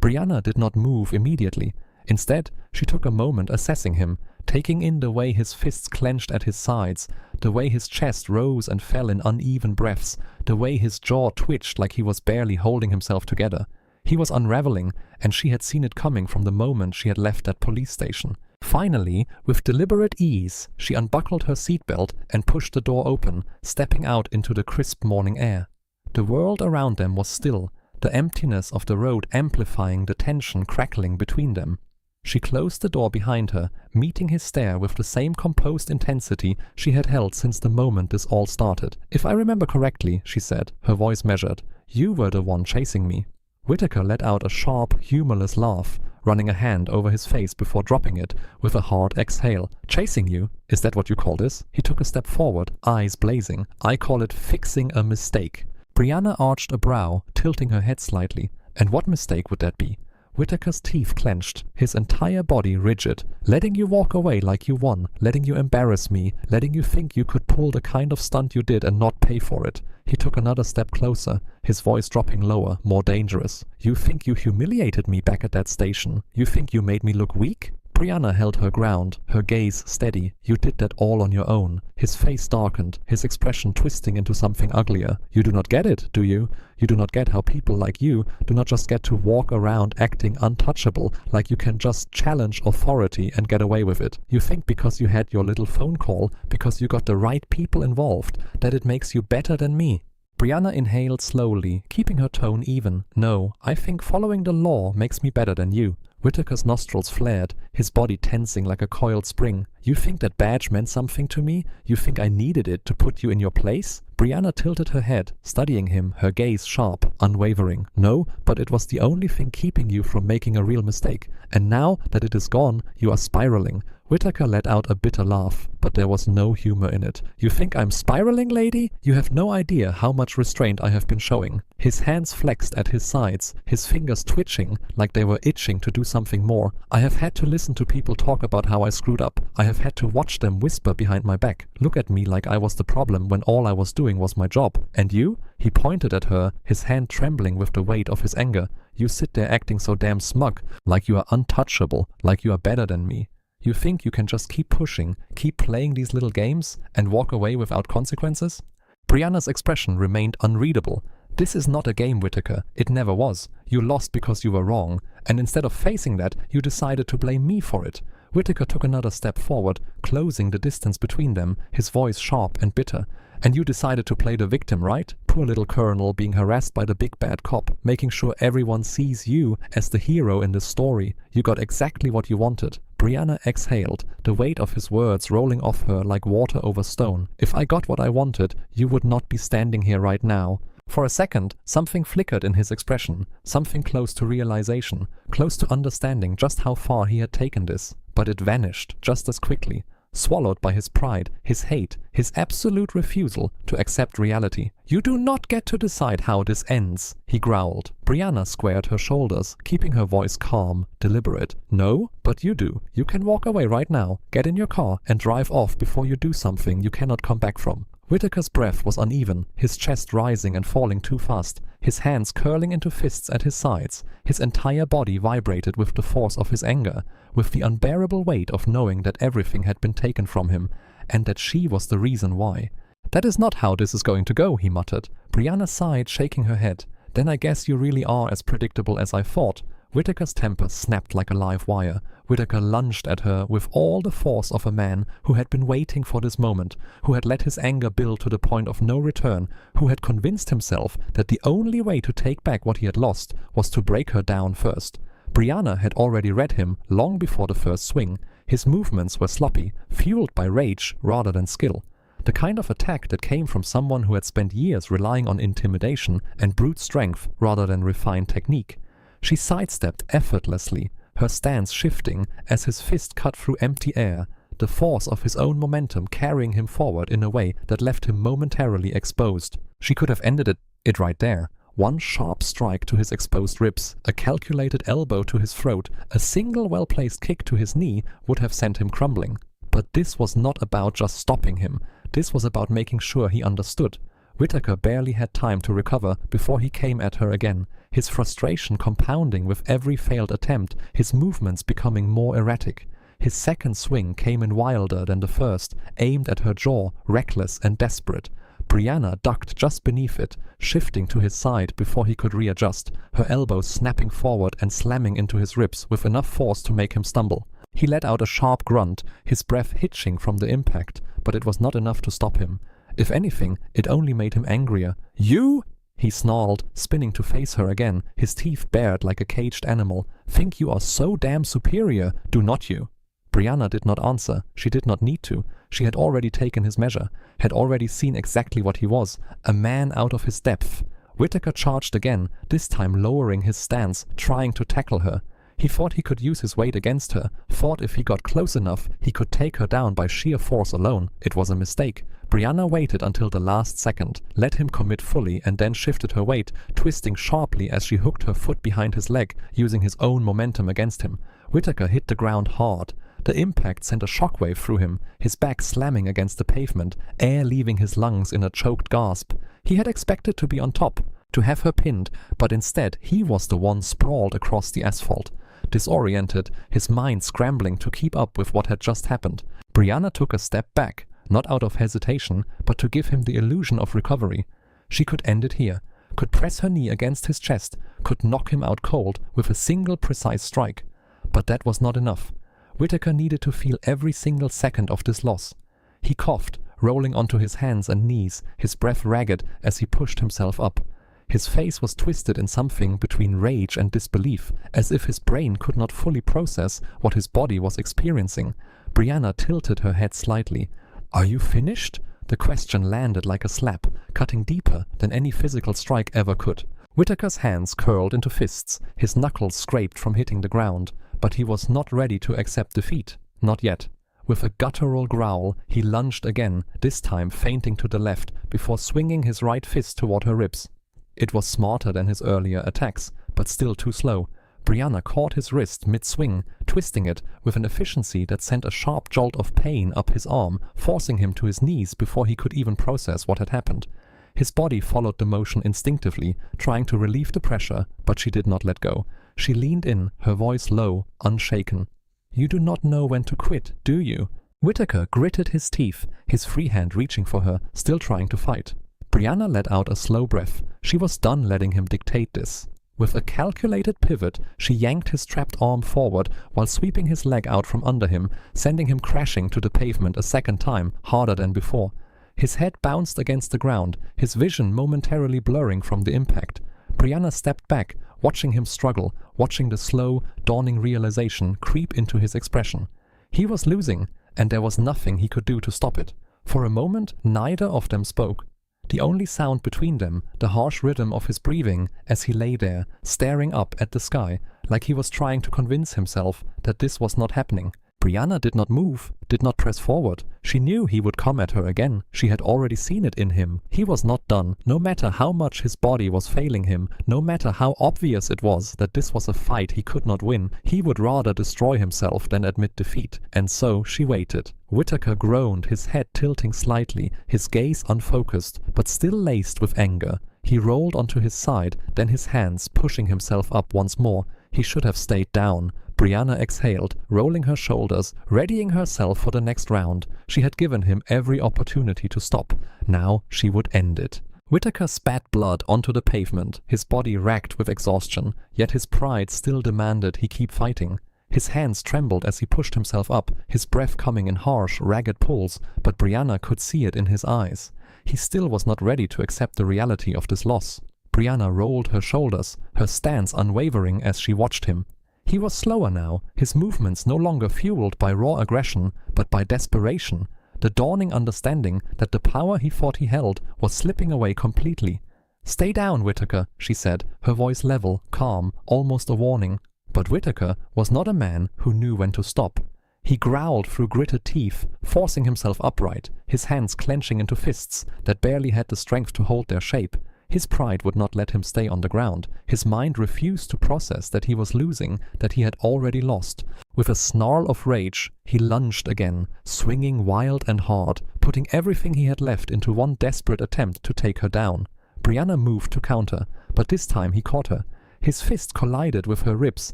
Brianna did not move immediately. Instead, she took a moment assessing him, taking in the way his fists clenched at his sides, the way his chest rose and fell in uneven breaths, the way his jaw twitched like he was barely holding himself together. He was unraveling, and she had seen it coming from the moment she had left that police station. Finally, with deliberate ease, she unbuckled her seatbelt and pushed the door open, stepping out into the crisp morning air. The world around them was still, the emptiness of the road amplifying the tension crackling between them. She closed the door behind her, meeting his stare with the same composed intensity she had held since the moment this all started. "If I remember correctly," she said, her voice measured, "you were the one chasing me." Whitaker let out a sharp, humorless laugh, running a hand over his face before dropping it with a hard exhale. "Chasing you? Is that what you call this?" He took a step forward, eyes blazing. "I call it fixing a mistake." Brianna arched a brow, tilting her head slightly. And what mistake would that be? Whitaker's teeth clenched, his entire body rigid. Letting you walk away like you won, letting you embarrass me, letting you think you could pull the kind of stunt you did and not pay for it. He took another step closer, his voice dropping lower, more dangerous. You think you humiliated me back at that station? You think you made me look weak? Brianna held her ground, her gaze steady. You did that all on your own. His face darkened, his expression twisting into something uglier. You do not get it, do you? You do not get how people like you do not just get to walk around acting untouchable, like you can just challenge authority and get away with it. You think because you had your little phone call, because you got the right people involved, that it makes you better than me. Brianna inhaled slowly, keeping her tone even. No, I think following the law makes me better than you. Whitaker's nostrils flared, his body tensing like a coiled spring. You think that badge meant something to me? You think I needed it to put you in your place? Brianna tilted her head, studying him, her gaze sharp, unwavering. No, but it was the only thing keeping you from making a real mistake. And now that it is gone, you are spiraling. Whitaker let out a bitter laugh, but there was no humor in it. You think I'm spiraling, lady? You have no idea how much restraint I have been showing. His hands flexed at his sides, his fingers twitching like they were itching to do something more. I have had to listen to people talk about how I screwed up. I have had to watch them whisper behind my back, look at me like I was the problem when all I was doing was my job. And you? He pointed at her, his hand trembling with the weight of his anger. You sit there acting so damn smug, like you are untouchable, like you are better than me. You think you can just keep pushing, keep playing these little games, and walk away without consequences? Brianna's expression remained unreadable. This is not a game, Whitaker. It never was. You lost because you were wrong, and instead of facing that, you decided to blame me for it. Whitaker took another step forward, closing the distance between them, his voice sharp and bitter. And you decided to play the victim, right? Poor little colonel being harassed by the big bad cop, making sure everyone sees you as the hero in this story. You got exactly what you wanted. Brianna exhaled, the weight of his words rolling off her like water over stone. If I got what I wanted, you would not be standing here right now. For a second, something flickered in his expression, something close to realization, close to understanding just how far he had taken this. But it vanished just as quickly, swallowed by his pride, his hate, his absolute refusal to accept reality. You do not get to decide how this ends, he growled. Brianna squared her shoulders, keeping her voice calm, deliberate. No, but you do. You can walk away right now, get in your car and drive off before you do something you cannot come back from. Whitaker's breath was uneven, his chest rising and falling too fast, his hands curling into fists at his sides. His entire body vibrated with the force of his anger, with the unbearable weight of knowing that everything had been taken from him, and that she was the reason why. That is not how this is going to go, he muttered. Brianna sighed, shaking her head. Then I guess you really are as predictable as I thought. Whitaker's temper snapped like a live wire. Whitaker lunged at her with all the force of a man who had been waiting for this moment, who had let his anger build to the point of no return, who had convinced himself that the only way to take back what he had lost was to break her down first. Brianna had already read him long before the first swing. His movements were sloppy, fueled by rage rather than skill. The kind of attack that came from someone who had spent years relying on intimidation and brute strength rather than refined technique. She sidestepped effortlessly, her stance shifting as his fist cut through empty air, the force of his own momentum carrying him forward in a way that left him momentarily exposed. She could have ended it right there. One sharp strike to his exposed ribs, a calculated elbow to his throat, a single well-placed kick to his knee would have sent him crumbling. But this was not about just stopping him. This was about making sure he understood. Whitaker barely had time to recover before he came at her again, his frustration compounding with every failed attempt, his movements becoming more erratic. His second swing came in wilder than the first, aimed at her jaw, reckless and desperate. Brianna ducked just beneath it, shifting to his side before he could readjust, her elbows snapping forward and slamming into his ribs with enough force to make him stumble. He let out a sharp grunt, his breath hitching from the impact, but it was not enough to stop him. If anything, it only made him angrier. You? He snarled, spinning to face her again, his teeth bared like a caged animal. Think you are so damn superior, do not you? Brianna did not answer. She did not need to. She had already taken his measure, had already seen exactly what he was, a man out of his depth. Whitaker charged again, this time lowering his stance, trying to tackle her. He thought he could use his weight against her, thought if he got close enough, he could take her down by sheer force alone. It was a mistake. Brianna waited until the last second, let him commit fully, and then shifted her weight, twisting sharply as she hooked her foot behind his leg, using his own momentum against him. Whittaker hit the ground hard. The impact sent a shockwave through him, his back slamming against the pavement, air leaving his lungs in a choked gasp. He had expected to be on top, to have her pinned, but instead he was the one sprawled across the asphalt. Disoriented, his mind scrambling to keep up with what had just happened, Brianna took a step back, not out of hesitation, but to give him the illusion of recovery. She could end it here, could press her knee against his chest, could knock him out cold with a single precise strike. But that was not enough. Whittaker needed to feel every single second of this loss. He coughed, rolling onto his hands and knees, his breath ragged as he pushed himself up. His face was twisted in something between rage and disbelief, as if his brain could not fully process what his body was experiencing. Brianna tilted her head slightly. "Are you finished?" The question landed like a slap, cutting deeper than any physical strike ever could. Whittaker's hands curled into fists, his knuckles scraped from hitting the ground, but he was not ready to accept defeat. Not yet. With a guttural growl, he lunged again, this time feinting to the left, before swinging his right fist toward her ribs. It was smarter than his earlier attacks, but still too slow. Brianna caught his wrist mid-swing, twisting it with an efficiency that sent a sharp jolt of pain up his arm, forcing him to his knees before he could even process what had happened. His body followed the motion instinctively, trying to relieve the pressure, but she did not let go. She leaned in, her voice low, unshaken. "You do not know when to quit, do you?" Whittaker gritted his teeth, his free hand reaching for her, still trying to fight. Brianna let out a slow breath. She was done letting him dictate this. With a calculated pivot, she yanked his trapped arm forward while sweeping his leg out from under him, sending him crashing to the pavement a second time, harder than before. His head bounced against the ground, his vision momentarily blurring from the impact. Brianna stepped back, watching him struggle, watching the slow, dawning realization creep into his expression. He was losing, and there was nothing he could do to stop it. For a moment, neither of them spoke. The only sound between them, the harsh rhythm of his breathing as he lay there, staring up at the sky, like he was trying to convince himself that this was not happening. Brianna did not move, did not press forward. She knew he would come at her again. She had already seen it in him. He was not done, no matter how much his body was failing him, no matter how obvious it was that this was a fight he could not win. He would rather destroy himself than admit defeat. And so she waited. Whittaker groaned, his head tilting slightly, his gaze unfocused, but still laced with anger. He rolled onto his side, then his hands pushing himself up once more. He should have stayed down. Brianna exhaled, rolling her shoulders, readying herself for the next round. She had given him every opportunity to stop. Now she would end it. Whittaker spat blood onto the pavement, his body racked with exhaustion, yet his pride still demanded he keep fighting. His hands trembled as he pushed himself up, his breath coming in harsh, ragged pulls, but Brianna could see it in his eyes. He still was not ready to accept the reality of this loss. Brianna rolled her shoulders, her stance unwavering as she watched him. He was slower now, his movements no longer fueled by raw aggression, but by desperation, the dawning understanding that the power he thought he held was slipping away completely. "Stay down, Whittaker," she said, her voice level, calm, almost a warning. But Whittaker was not a man who knew when to stop. He growled through gritted teeth, forcing himself upright, his hands clenching into fists that barely had the strength to hold their shape. His pride would not let him stay on the ground. His mind refused to process that he was losing, that he had already lost. With a snarl of rage, he lunged again, swinging wild and hard, putting everything he had left into one desperate attempt to take her down. Brianna moved to counter, but this time he caught her. His fist collided with her ribs,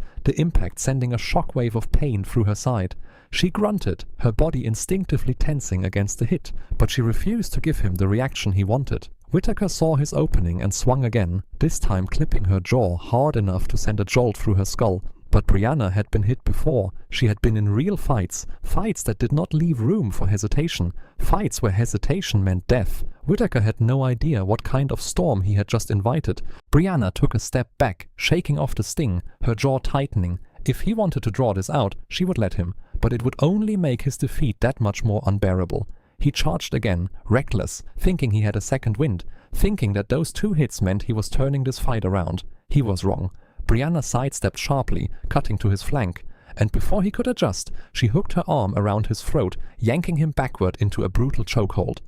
the impact sending a shockwave of pain through her side. She grunted, her body instinctively tensing against the hit, but she refused to give him the reaction he wanted. Whittaker saw his opening and swung again, this time clipping her jaw hard enough to send a jolt through her skull. But Brianna had been hit before. She had been in real fights, fights that did not leave room for hesitation, fights where hesitation meant death. Whittaker had no idea what kind of storm he had just invited. Brianna took a step back, shaking off the sting, her jaw tightening. If he wanted to draw this out, she would let him, but it would only make his defeat that much more unbearable. He charged again, reckless, thinking he had a second wind, thinking that those 2 hits meant he was turning this fight around. He was wrong. Brianna sidestepped sharply, cutting to his flank, and before he could adjust, she hooked her arm around his throat, yanking him backward into a brutal chokehold.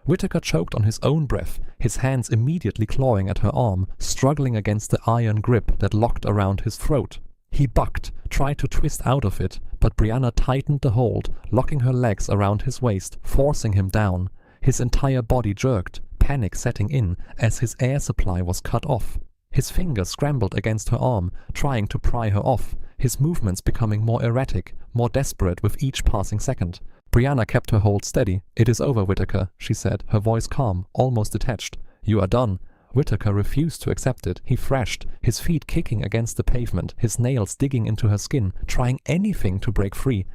Whitaker choked on his own breath, his hands immediately clawing at her arm, struggling against the iron grip that locked around his throat. He bucked, tried to twist out of it, but Brianna tightened the hold, locking her legs around his waist, forcing him down. His entire body jerked, panic setting in as his air supply was cut off. His fingers scrambled against her arm, trying to pry her off, his movements becoming more erratic, more desperate with each passing second. Brianna kept her hold steady. "It is over, Whitaker," she said, her voice calm, almost detached. "You are done." Whitaker refused to accept it. He thrashed, his feet kicking against the pavement, his nails digging into her skin, trying anything to break free.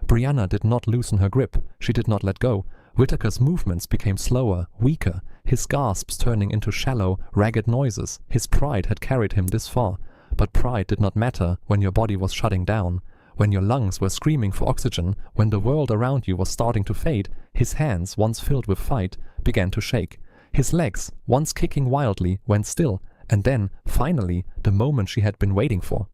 Brianna did not loosen her grip. She did not let go. Whitaker's movements became slower, weaker, his gasps turning into shallow, ragged noises. His pride had carried him this far. But pride did not matter when your body was shutting down. When your lungs were screaming for oxygen, when the world around you was starting to fade, his hands, once filled with fight, began to shake. His legs, once kicking wildly, went still, and then, finally, the moment she had been waiting for.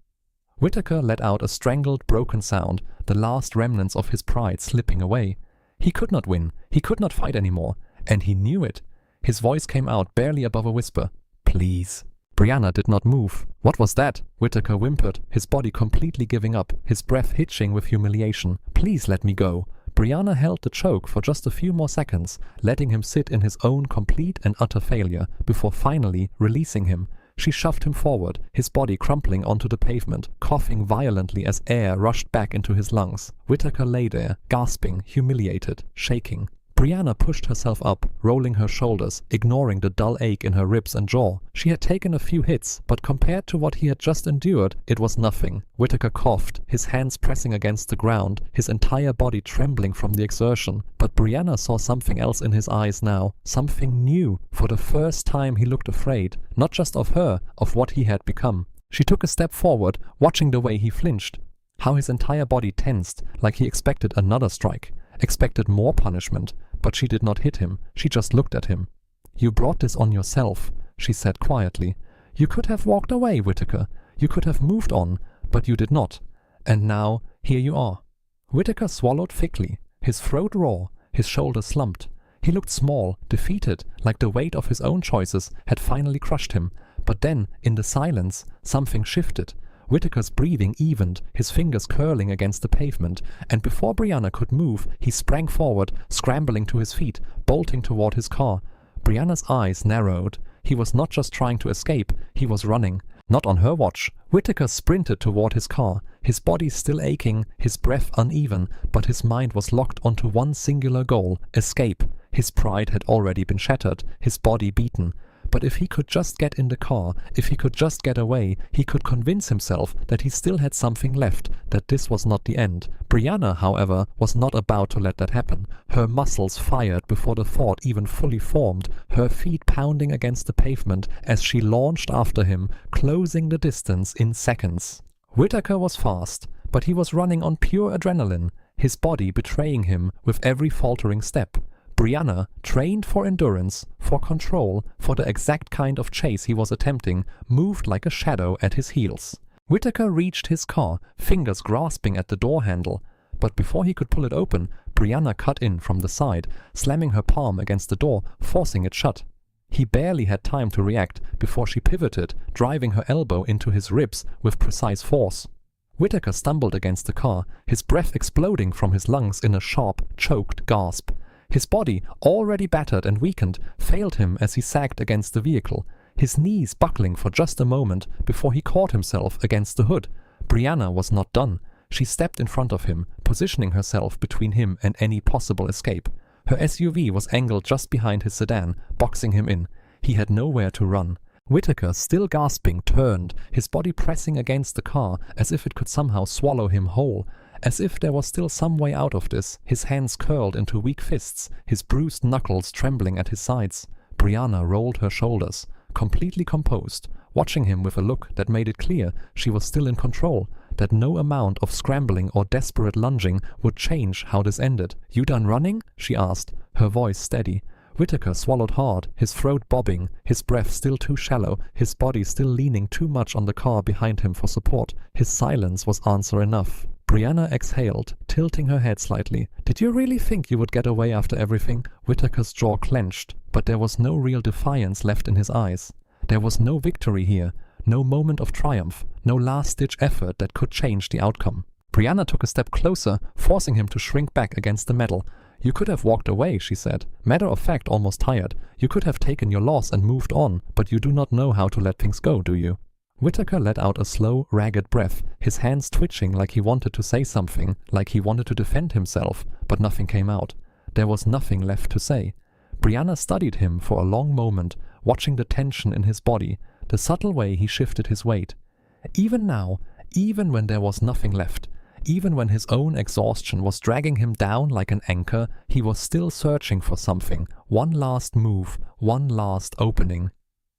Whitaker let out a strangled, broken sound, the last remnants of his pride slipping away. He could not win, he could not fight anymore, and he knew it. His voice came out barely above a whisper. "Please." Brianna did not move. "What was that?" Whitaker whimpered, his body completely giving up, his breath hitching with humiliation. "Please let me go." Brianna held the choke for just a few more seconds, letting him sit in his own complete and utter failure, before finally releasing him. She shoved him forward, his body crumpling onto the pavement, coughing violently as air rushed back into his lungs. Whitaker lay there, gasping, humiliated, shaking. Brianna pushed herself up, rolling her shoulders, ignoring the dull ache in her ribs and jaw. She had taken a few hits, but compared to what he had just endured, it was nothing. Whitaker coughed, his hands pressing against the ground, his entire body trembling from the exertion. But Brianna saw something else in his eyes now, something new. For the first time he looked afraid, not just of her, of what he had become. She took a step forward, watching the way he flinched. How his entire body tensed, like he expected another strike. Expected more punishment, but she did not hit him. She just looked at him. "You brought this on yourself," she said quietly. "You could have walked away, Whitaker. You could have moved on, but you did not. And now, here you are." Whitaker swallowed thickly, his throat raw, his shoulders slumped. He looked small, defeated, like the weight of his own choices had finally crushed him. But then, in the silence, something shifted. Whitaker's breathing evened, his fingers curling against the pavement, and before Brianna could move, he sprang forward, scrambling to his feet, bolting toward his car. Brianna's eyes narrowed. He was not just trying to escape, he was running. Not on her watch. Whitaker sprinted toward his car, his body still aching, his breath uneven, but his mind was locked onto one singular goal: escape. His pride had already been shattered, his body beaten. But if he could just get in the car, if he could just get away, he could convince himself that he still had something left, that this was not the end. Brianna, however, was not about to let that happen. Her muscles fired before the thought even fully formed, her feet pounding against the pavement as she launched after him, closing the distance in seconds. Whitaker was fast, but he was running on pure adrenaline, his body betraying him with every faltering step. Brianna, trained for endurance, for control, for the exact kind of chase he was attempting, moved like a shadow at his heels. Whitaker reached his car, fingers grasping at the door handle. But before he could pull it open, Brianna cut in from the side, slamming her palm against the door, forcing it shut. He barely had time to react before she pivoted, driving her elbow into his ribs with precise force. Whitaker stumbled against the car, his breath exploding from his lungs in a sharp, choked gasp. His body, already battered and weakened, failed him as he sagged against the vehicle, his knees buckling for just a moment before he caught himself against the hood. Brianna was not done. She stepped in front of him, positioning herself between him and any possible escape. Her SUV was angled just behind his sedan, boxing him in. He had nowhere to run. Whitaker, still gasping, turned, his body pressing against the car as if it could somehow swallow him whole. As if there was still some way out of this, his hands curled into weak fists, his bruised knuckles trembling at his sides. Brianna rolled her shoulders, completely composed, watching him with a look that made it clear she was still in control, that no amount of scrambling or desperate lunging would change how this ended. "You done running?" she asked, her voice steady. Whitaker swallowed hard, his throat bobbing, his breath still too shallow, his body still leaning too much on the car behind him for support. His silence was answer enough. Brianna exhaled, tilting her head slightly. "Did you really think you would get away after everything?" Whitaker's jaw clenched, but there was no real defiance left in his eyes. There was no victory here, no moment of triumph, no last-ditch effort that could change the outcome. Brianna took a step closer, forcing him to shrink back against the metal. "You could have walked away," she said. "Matter of fact, almost tired. You could have taken your loss and moved on, but you do not know how to let things go, do you?" Whitaker let out a slow, ragged breath, his hands twitching like he wanted to say something, like he wanted to defend himself, but nothing came out. There was nothing left to say. Brianna studied him for a long moment, watching the tension in his body, the subtle way he shifted his weight. Even now, even when there was nothing left, even when his own exhaustion was dragging him down like an anchor, he was still searching for something, one last move, one last opening.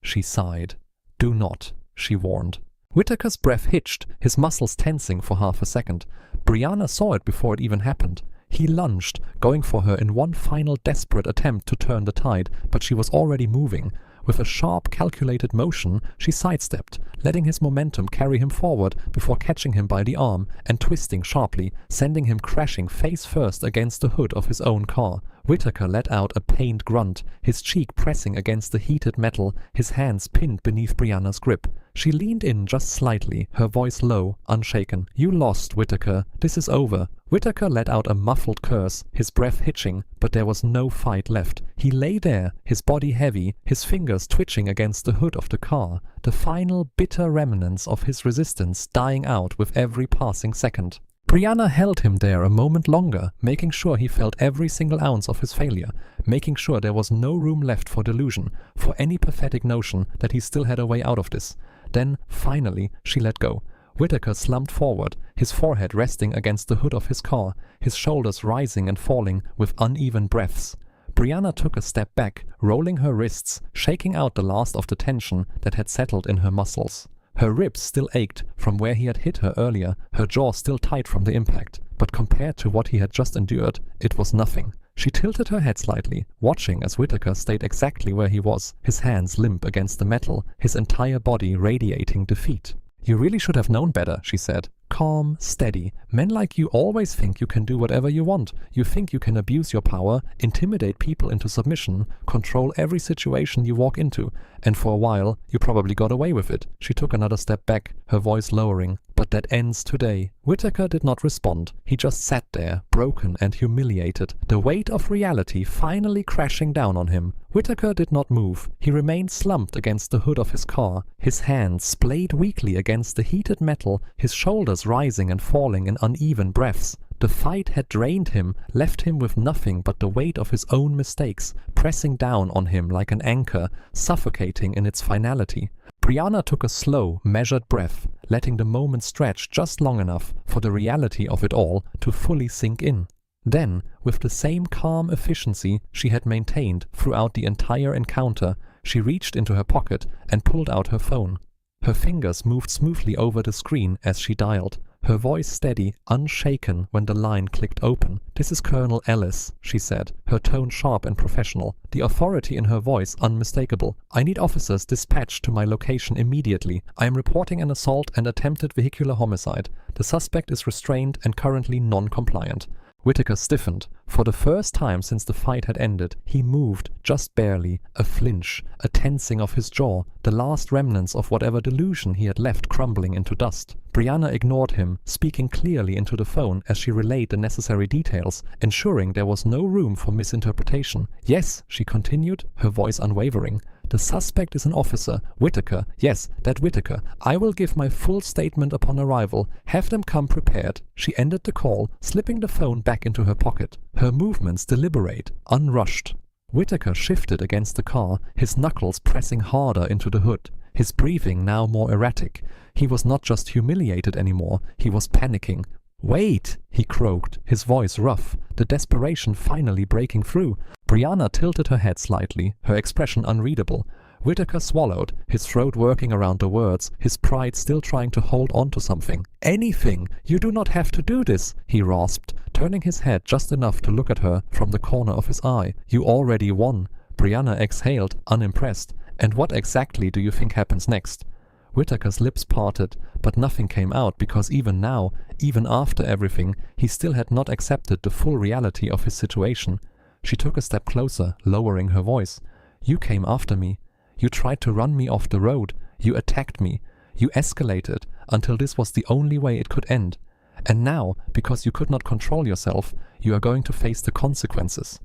She sighed. "Do not," she warned. Whitaker's breath hitched, his muscles tensing for half a second. Brianna saw it before it even happened. He lunged, going for her in one final desperate attempt to turn the tide, but she was already moving. With a sharp, calculated motion, she sidestepped, letting his momentum carry him forward before catching him by the arm and twisting sharply, sending him crashing face first against the hood of his own car. Whitaker let out a pained grunt, his cheek pressing against the heated metal, his hands pinned beneath Brianna's grip. She leaned in just slightly, her voice low, unshaken. "You lost, Whitaker. This is over." Whitaker let out a muffled curse, his breath hitching, but there was no fight left. He lay there, his body heavy, his fingers twitching against the hood of the car, the final bitter remnants of his resistance dying out with every passing second. Brianna held him there a moment longer, making sure he felt every single ounce of his failure, making sure there was no room left for delusion, for any pathetic notion that he still had a way out of this. Then, finally, she let go. Whitaker slumped forward, his forehead resting against the hood of his car, his shoulders rising and falling with uneven breaths. Brianna took a step back, rolling her wrists, shaking out the last of the tension that had settled in her muscles. Her ribs still ached from where he had hit her earlier, her jaw still tight from the impact, but compared to what he had just endured, it was nothing. She tilted her head slightly, watching as Whitaker stayed exactly where he was, his hands limp against the metal, his entire body radiating defeat. "You really should have known better," she said. Calm, steady. "Men like you always think you can do whatever you want. You think you can abuse your power, intimidate people into submission, control every situation you walk into. And for a while, you probably got away with it." She took another step back, her voice lowering. "But that ends today." Whitaker did not respond. He just sat there, broken and humiliated, the weight of reality finally crashing down on him. Whitaker did not move. He remained slumped against the hood of his car, his hands splayed weakly against the heated metal, his shoulders rising and falling in uneven breaths. The fight had drained him, left him with nothing but the weight of his own mistakes, pressing down on him like an anchor, suffocating in its finality. Brianna took a slow, measured breath, letting the moment stretch just long enough for the reality of it all to fully sink in. Then, with the same calm efficiency she had maintained throughout the entire encounter, she reached into her pocket and pulled out her phone. Her fingers moved smoothly over the screen as she dialed, her voice steady, unshaken when the line clicked open. "This is Colonel Ellis," she said, her tone sharp and professional, the authority in her voice unmistakable. "I need officers dispatched to my location immediately. I am reporting an assault and attempted vehicular homicide. The suspect is restrained and currently non-compliant." Whitaker stiffened. For the first time since the fight had ended, he moved, just barely, a flinch, a tensing of his jaw, the last remnants of whatever delusion he had left crumbling into dust. Brianna ignored him, speaking clearly into the phone as she relayed the necessary details, ensuring there was no room for misinterpretation. "Yes," she continued, her voice unwavering. "The suspect is an officer, Whitaker. Yes, that Whitaker. I will give my full statement upon arrival. Have them come prepared." She ended the call, slipping the phone back into her pocket, her movements deliberate, unrushed. Whitaker shifted against the car, his knuckles pressing harder into the hood, his breathing now more erratic. He was not just humiliated anymore, he was panicking. "Wait!" he croaked, his voice rough, the desperation finally breaking through. Brianna tilted her head slightly, her expression unreadable. Whitaker swallowed, his throat working around the words, his pride still trying to hold on to something. "Anything! You do not have to do this!" he rasped, turning his head just enough to look at her from the corner of his eye. "You already won." Brianna exhaled, unimpressed. And what exactly do you think happens next? Whitaker's lips parted, but nothing came out because even now, even after everything, he still had not accepted the full reality of his situation. She took a step closer, lowering her voice. You came after me. You tried to run me off the road. You attacked me. You escalated until this was the only way it could end. And now, because you could not control yourself, you are going to face the consequences.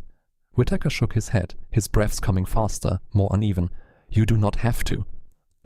Whitaker shook his head, his breaths coming faster, more uneven. You do not have to.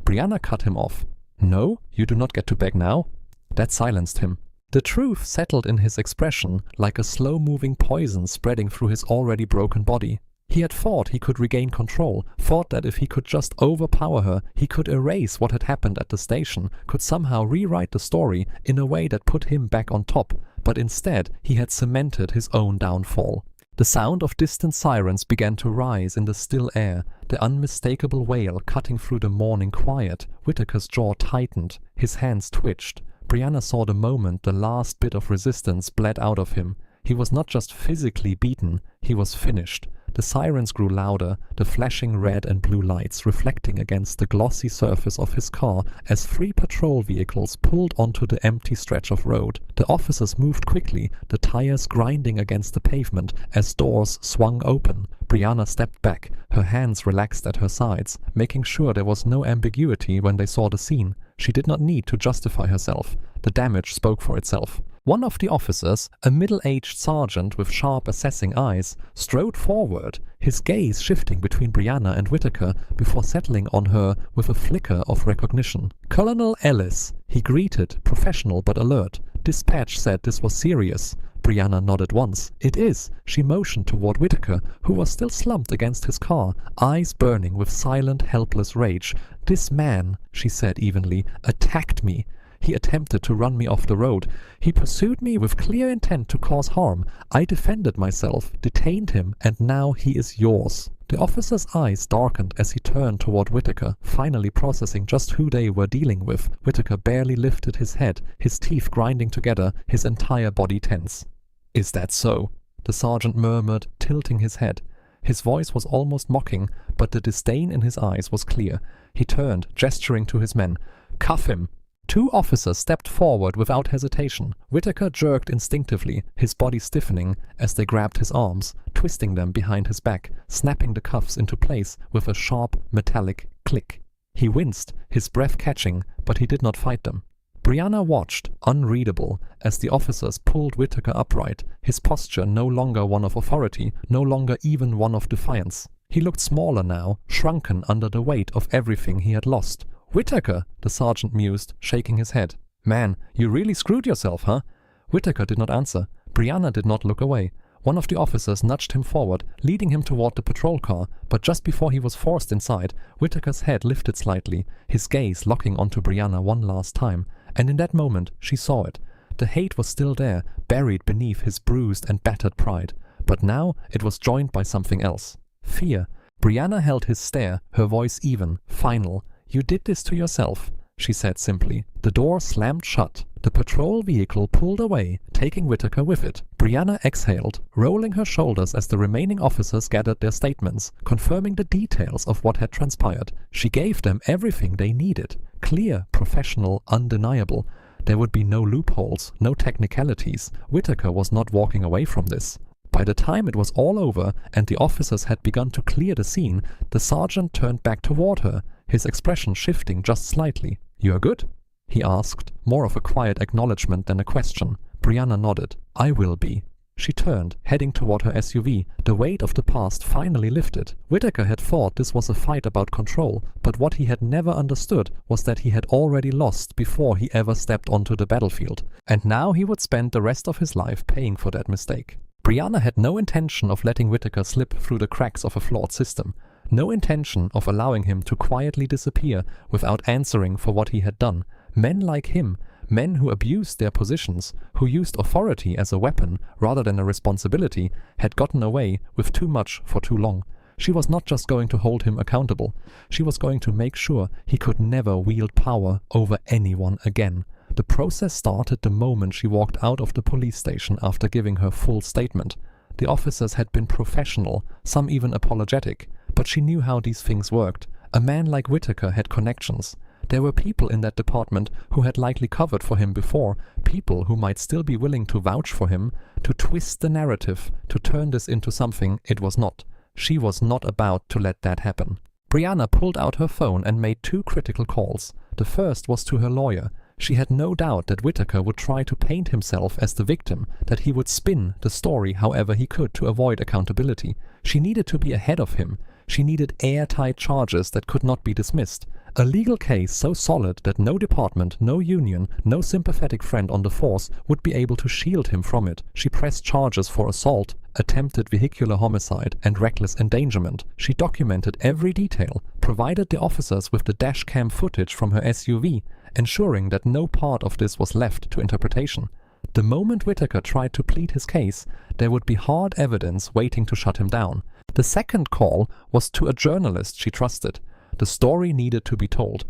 Brianna cut him off. No, you do not get to beg now. That silenced him. The truth settled in his expression like a slow-moving poison spreading through his already broken body. He had thought he could regain control, thought that if he could just overpower her, he could erase what had happened at the station, could somehow rewrite the story in a way that put him back on top, but instead he had cemented his own downfall. The sound of distant sirens began to rise in the still air, the unmistakable wail cutting through the morning quiet. Whitaker's jaw tightened, his hands twitched. Brianna saw the moment the last bit of resistance bled out of him. He was not just physically beaten, he was finished. The sirens grew louder, the flashing red and blue lights reflecting against the glossy surface of his car as 3 patrol vehicles pulled onto the empty stretch of road. The officers moved quickly, the tires grinding against the pavement as doors swung open. Brianna stepped back, her hands relaxed at her sides, making sure there was no ambiguity when they saw the scene. She did not need to justify herself. The damage spoke for itself. One of the officers, a middle-aged sergeant with sharp assessing eyes, strode forward, his gaze shifting between Brianna and Whitaker before settling on her with a flicker of recognition. Colonel Ellis, he greeted, professional but alert. Dispatch said this was serious. Brianna nodded once. It is. She motioned toward Whitaker, who was still slumped against his car, eyes burning with silent, helpless rage. This man, she said evenly, attacked me. He attempted to run me off the road. He pursued me with clear intent to cause harm. I defended myself, detained him, and now he is yours. The officer's eyes darkened as he turned toward Whitaker, finally processing just who they were dealing with. Whitaker barely lifted his head, his teeth grinding together, his entire body tense. Is that so? The sergeant murmured, tilting his head. His voice was almost mocking, but the disdain in his eyes was clear. He turned, gesturing to his men. Cuff him! 2 officers stepped forward without hesitation. Whitaker jerked instinctively, his body stiffening as they grabbed his arms, twisting them behind his back, snapping the cuffs into place with a sharp, metallic click. He winced, his breath catching, but he did not fight them. Brianna watched, unreadable, as the officers pulled Whitaker upright, his posture no longer one of authority, no longer even one of defiance. He looked smaller now, shrunken under the weight of everything he had lost. Whitaker, the sergeant mused, shaking his head. Man, you really screwed yourself, huh? Whitaker did not answer. Brianna did not look away. One of the officers nudged him forward, leading him toward the patrol car, but just before he was forced inside, Whitaker's head lifted slightly, his gaze locking onto Brianna one last time, and in that moment she saw it. The hate was still there, buried beneath his bruised and battered pride, but now it was joined by something else. Fear. Brianna held his stare, her voice even, final. You did this to yourself, she said simply. The door slammed shut. The patrol vehicle pulled away, taking Whitaker with it. Brianna exhaled, rolling her shoulders as the remaining officers gathered their statements, confirming the details of what had transpired. She gave them everything they needed. Clear, professional, undeniable. There would be no loopholes, no technicalities. Whitaker was not walking away from this. By the time it was all over and the officers had begun to clear the scene, the sergeant turned back toward her, his expression shifting just slightly. You are good? He asked, more of a quiet acknowledgement than a question. Brianna nodded. I will be. She turned, heading toward her SUV. The weight of the past finally lifted. Whitaker had thought this was a fight about control, but what he had never understood was that he had already lost before he ever stepped onto the battlefield. And now he would spend the rest of his life paying for that mistake. Brianna had no intention of letting Whitaker slip through the cracks of a flawed system. No intention of allowing him to quietly disappear without answering for what he had done. Men like him, men who abused their positions, who used authority as a weapon rather than a responsibility, had gotten away with too much for too long. She was not just going to hold him accountable. She was going to make sure he could never wield power over anyone again. The process started the moment she walked out of the police station after giving her full statement. The officers had been professional, some even apologetic, But she knew how these things worked. A man like Whitaker had connections. There were people in that department who had likely covered for him before, people who might still be willing to vouch for him, to twist the narrative, to turn this into something it was not. She was not about to let that happen. Brianna pulled out her phone and made 2 critical calls. The first was to her lawyer. She had no doubt that Whitaker would try to paint himself as the victim, that he would spin the story however he could to avoid accountability. She needed to be ahead of him. She needed airtight charges that could not be dismissed. A legal case so solid that no department, no union, no sympathetic friend on the force would be able to shield him from it. She pressed charges for assault, attempted vehicular homicide, and reckless endangerment. She documented every detail, provided the officers with the dash cam footage from her SUV, ensuring that no part of this was left to interpretation. The moment Whitaker tried to plead his case, there would be hard evidence waiting to shut him down. The second call was to a journalist she trusted. The story needed to be told.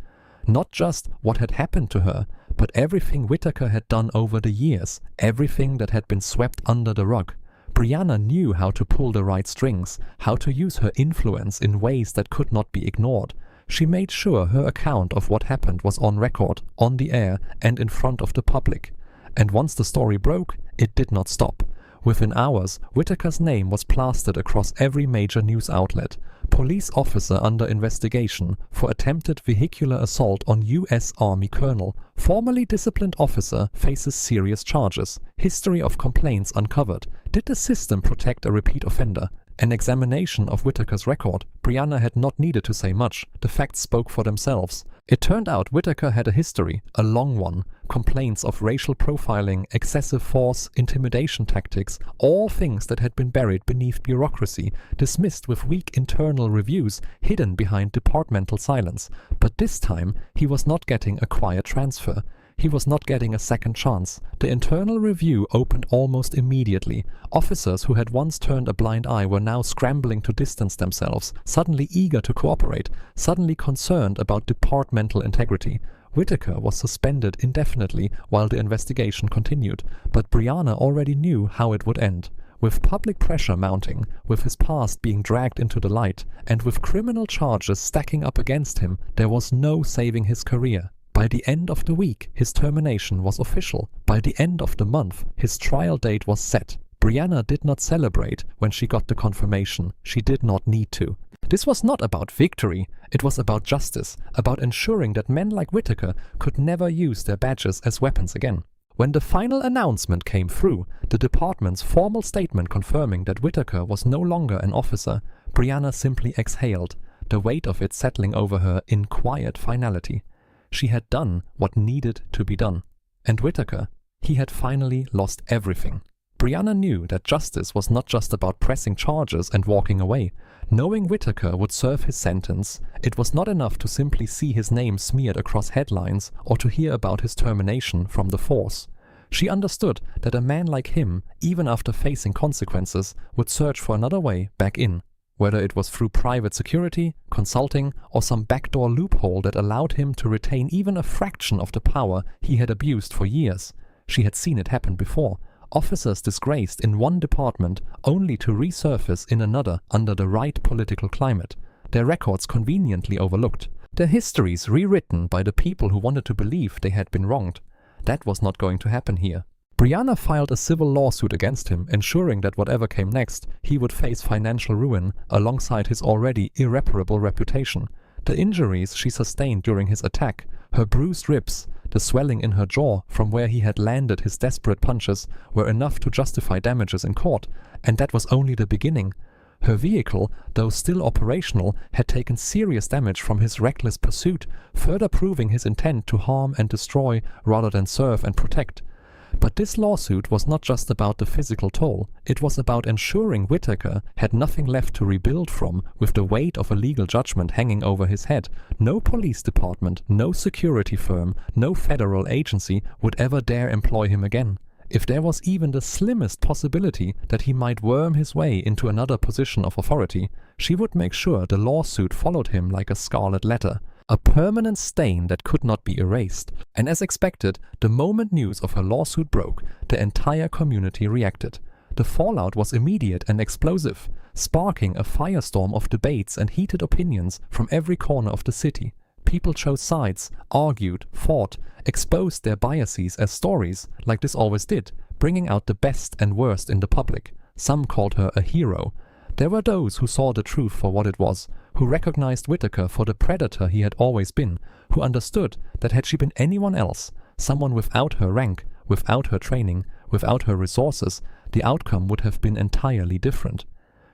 Not just what had happened to her, but everything Whitaker had done over the years, everything that had been swept under the rug. Brianna knew how to pull the right strings, how to use her influence in ways that could not be ignored. She made sure her account of what happened was on record, on the air, and in front of the public. And once the story broke, it did not stop. Within hours, Whitaker's name was plastered across every major news outlet. Police officer under investigation for attempted vehicular assault on U.S. Army colonel. Formerly disciplined officer faces serious charges. History of complaints uncovered. Did the system protect a repeat offender? An examination of Whitaker's record. Brianna had not needed to say much. The facts spoke for themselves. It turned out Whitaker had a history, a long one. Complaints of racial profiling, excessive force, intimidation tactics, all things that had been buried beneath bureaucracy, dismissed with weak internal reviews, hidden behind departmental silence. But this time, he was not getting a quiet transfer. He was not getting a second chance. The internal review opened almost immediately. Officers who had once turned a blind eye were now scrambling to distance themselves, suddenly eager to cooperate, suddenly concerned about departmental integrity. Whitaker was suspended indefinitely while the investigation continued, but Brianna already knew how it would end. With public pressure mounting, with his past being dragged into the light, and with criminal charges stacking up against him, there was no saving his career. By the end of the week, his termination was official. By the end of the month, his trial date was set. Brianna did not celebrate when she got the confirmation. She did not need to. This was not about victory. It was about justice, about ensuring that men like Whitaker could never use their badges as weapons again. When the final announcement came through, the department's formal statement confirming that Whitaker was no longer an officer, Brianna simply exhaled, the weight of it settling over her in quiet finality. She had done what needed to be done. And Whitaker, he had finally lost everything. Brianna knew that justice was not just about pressing charges and walking away. Knowing Whitaker would serve his sentence, it was not enough to simply see his name smeared across headlines or to hear about his termination from the force. She understood that a man like him, even after facing consequences, would search for another way back in. Whether it was through private security, consulting, or some backdoor loophole that allowed him to retain even a fraction of the power he had abused for years. She had seen it happen before. Officers disgraced in one department only to resurface in another under the right political climate. Their records conveniently overlooked. Their histories rewritten by the people who wanted to believe they had been wronged. That was not going to happen here. Brianna filed a civil lawsuit against him, ensuring that whatever came next, he would face financial ruin alongside his already irreparable reputation. The injuries she sustained during his attack, her bruised ribs, the swelling in her jaw from where he had landed his desperate punches, were enough to justify damages in court, and that was only the beginning. Her vehicle, though still operational, had taken serious damage from his reckless pursuit, further proving his intent to harm and destroy rather than serve and protect. But this lawsuit was not just about the physical toll. It was about ensuring Whitaker had nothing left to rebuild from with the weight of a legal judgment hanging over his head. No police department, no security firm, no federal agency would ever dare employ him again. If there was even the slimmest possibility that he might worm his way into another position of authority, she would make sure the lawsuit followed him like a scarlet letter. A permanent stain that could not be erased. And as expected, the moment news of her lawsuit broke, the entire community reacted. The fallout was immediate and explosive, sparking a firestorm of debates and heated opinions from every corner of the city. People chose sides, argued, fought, exposed their biases as stories, like this always did, bringing out the best and worst in the public. Some called her a hero. There were those who saw the truth for what it was, who recognized Whittaker for the predator he had always been, who understood that had she been anyone else, someone without her rank, without her training, without her resources, the outcome would have been entirely different.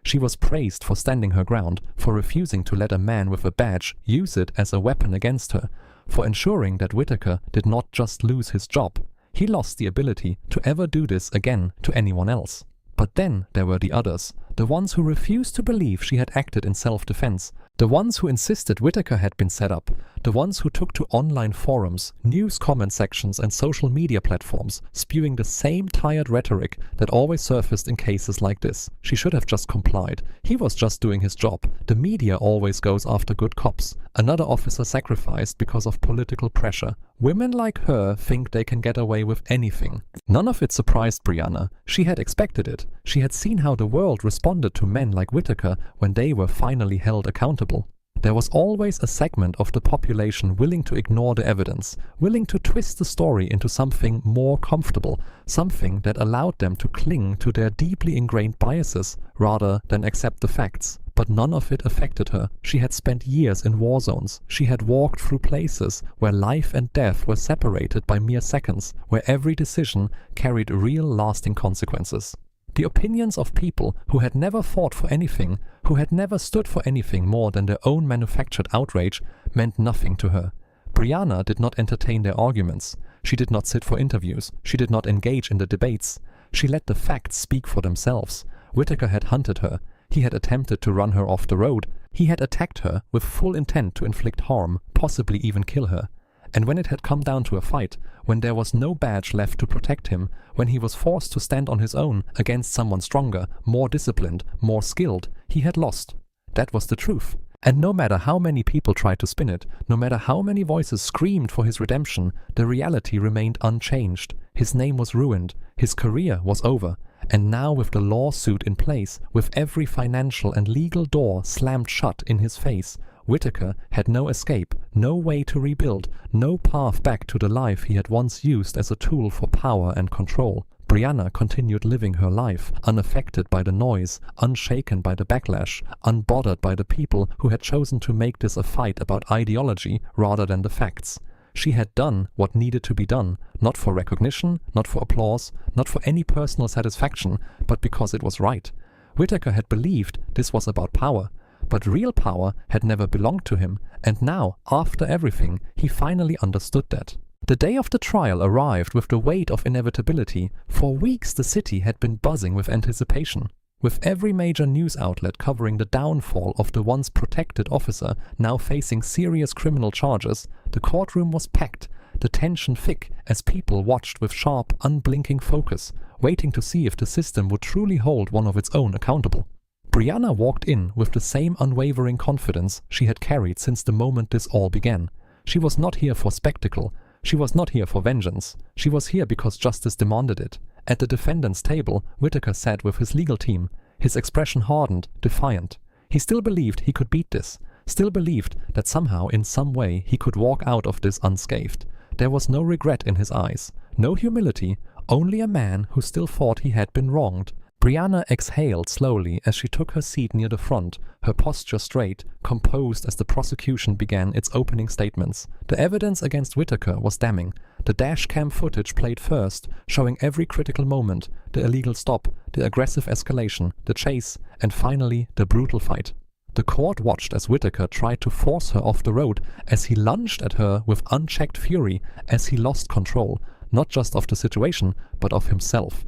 She was praised for standing her ground, for refusing to let a man with a badge use it as a weapon against her, for ensuring that Whittaker did not just lose his job. He lost the ability to ever do this again to anyone else. But then there were the others, the ones who refused to believe she had acted in self-defense, the ones who insisted Whittaker had been set up, the ones who took to online forums, news comment sections and social media platforms, spewing the same tired rhetoric that always surfaced in cases like this. She should have just complied. He was just doing his job. The media always goes after good cops. Another officer sacrificed because of political pressure. Women like her think they can get away with anything. None of it surprised Brianna. She had expected it. She had seen how the world responded to men like Whittaker when they were finally held accountable. There was always a segment of the population willing to ignore the evidence, willing to twist the story into something more comfortable, something that allowed them to cling to their deeply ingrained biases rather than accept the facts. But none of it affected her. She had spent years in war zones. She had walked through places where life and death were separated by mere seconds, where every decision carried real lasting consequences. The opinions of people who had never fought for anything, who had never stood for anything more than their own manufactured outrage, meant nothing to her. Brianna did not entertain their arguments. She did not sit for interviews. She did not engage in the debates. She let the facts speak for themselves. Whittaker had hunted her. He had attempted to run her off the road. He had attacked her with full intent to inflict harm, possibly even kill her. And when it had come down to a fight, when there was no badge left to protect him, when he was forced to stand on his own against someone stronger, more disciplined, more skilled, he had lost. That was the truth. And no matter how many people tried to spin it, no matter how many voices screamed for his redemption, the reality remained unchanged. His name was ruined. His career was over. And now, with the lawsuit in place, with every financial and legal door slammed shut in his face, Whittaker had no escape, no way to rebuild, no path back to the life he had once used as a tool for power and control. Brianna continued living her life, unaffected by the noise, unshaken by the backlash, unbothered by the people who had chosen to make this a fight about ideology rather than the facts. She had done what needed to be done, not for recognition, not for applause, not for any personal satisfaction, but because it was right. Whittaker had believed this was about power. But real power had never belonged to him, and now, after everything, he finally understood that. The day of the trial arrived with the weight of inevitability. For weeks the city had been buzzing with anticipation. With every major news outlet covering the downfall of the once protected officer now facing serious criminal charges, the courtroom was packed, the tension thick as people watched with sharp, unblinking focus, waiting to see if the system would truly hold one of its own accountable. Brianna walked in with the same unwavering confidence she had carried since the moment this all began. She was not here for spectacle. She was not here for vengeance. She was here because justice demanded it. At the defendant's table, Whittaker sat with his legal team, his expression hardened, defiant. He still believed he could beat this, still believed that somehow, in some way, he could walk out of this unscathed. There was no regret in his eyes, no humility, only a man who still thought he had been wronged. Brianna exhaled slowly as she took her seat near the front, her posture straight, composed as the prosecution began its opening statements. The evidence against Whittaker was damning. The dashcam footage played first, showing every critical moment, the illegal stop, the aggressive escalation, the chase, and finally the brutal fight. The court watched as Whittaker tried to force her off the road, as he lunged at her with unchecked fury, as he lost control, not just of the situation, but of himself.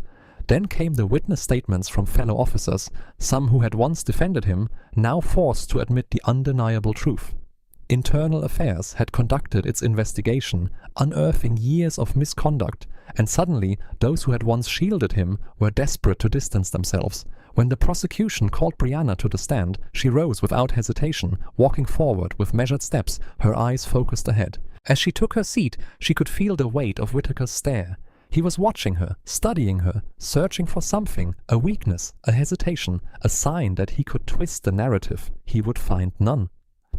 Then came the witness statements from fellow officers, some who had once defended him, now forced to admit the undeniable truth. Internal Affairs had conducted its investigation, unearthing years of misconduct, and suddenly those who had once shielded him were desperate to distance themselves. When the prosecution called Brianna to the stand, she rose without hesitation, walking forward with measured steps, her eyes focused ahead. As she took her seat, she could feel the weight of Whittaker's stare. He was watching her, studying her, searching for something, a weakness, a hesitation, a sign that he could twist the narrative. He would find none.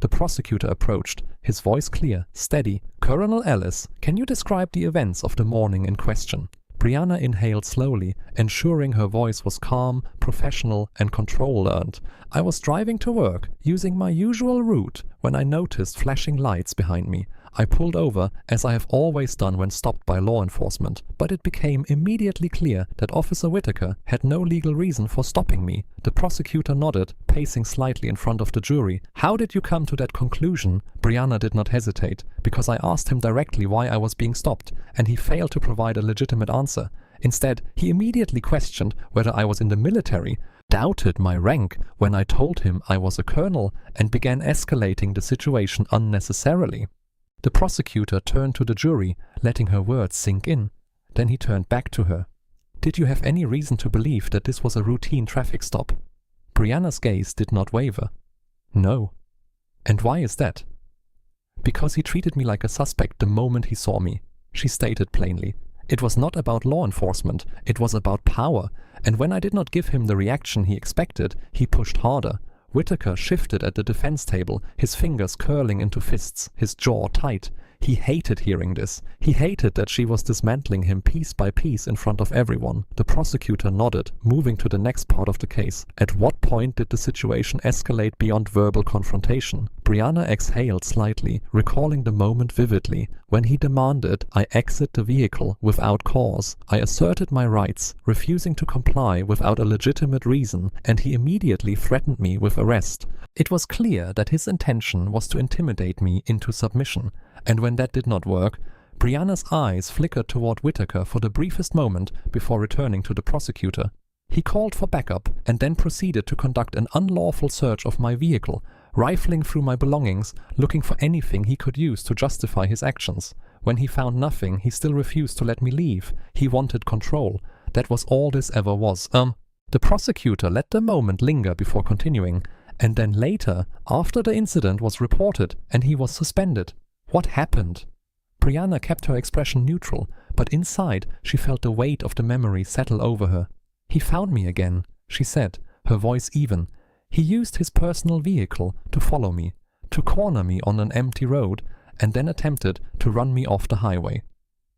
The prosecutor approached, his voice clear, steady. "Colonel Ellis, can you describe the events of the morning in question?" Brianna inhaled slowly, ensuring her voice was calm, professional, and control-learned. "I was driving to work, using my usual route, when I noticed flashing lights behind me. I pulled over, as I have always done when stopped by law enforcement, but it became immediately clear that Officer Whitaker had no legal reason for stopping me." The prosecutor nodded, pacing slightly in front of the jury. "How did you come to that conclusion?" Brianna did not hesitate, because I asked him directly why I was being stopped, and he failed to provide a legitimate answer. Instead, he immediately questioned whether I was in the military, doubted my rank when I told him I was a colonel, and began escalating the situation unnecessarily. The prosecutor turned to the jury, letting her words sink in. Then he turned back to her. "Did you have any reason to believe that this was a routine traffic stop?" Brianna's gaze did not waver. "No." "And why is that?" "Because he treated me like a suspect the moment he saw me," she stated plainly. "It was not about law enforcement, it was about power, and when I did not give him the reaction he expected, he pushed harder." Whitaker shifted at the defense table, his fingers curling into fists, his jaw tight. He hated hearing this. He hated that she was dismantling him piece by piece in front of everyone. The prosecutor nodded, moving to the next part of the case. "At what point did the situation escalate beyond verbal confrontation?" Brianna exhaled slightly, recalling the moment vividly. "When he demanded I exit the vehicle without cause. I asserted my rights, refusing to comply without a legitimate reason, and he immediately threatened me with arrest." It was clear that his intention was to intimidate me into submission, and when that did not work, Brianna's eyes flickered toward Whitaker for the briefest moment before returning to the prosecutor. He called for backup and then proceeded to conduct an unlawful search of my vehicle, rifling through my belongings, looking for anything he could use to justify his actions. When he found nothing, he still refused to let me leave. He wanted control. That was all this ever was. The prosecutor let the moment linger before continuing. "And then later, after the incident was reported and he was suspended. What happened?" Brianna kept her expression neutral, but inside she felt the weight of the memory settle over her. "He found me again," she said, her voice even. "He used his personal vehicle to follow me, to corner me on an empty road, and then attempted to run me off the highway."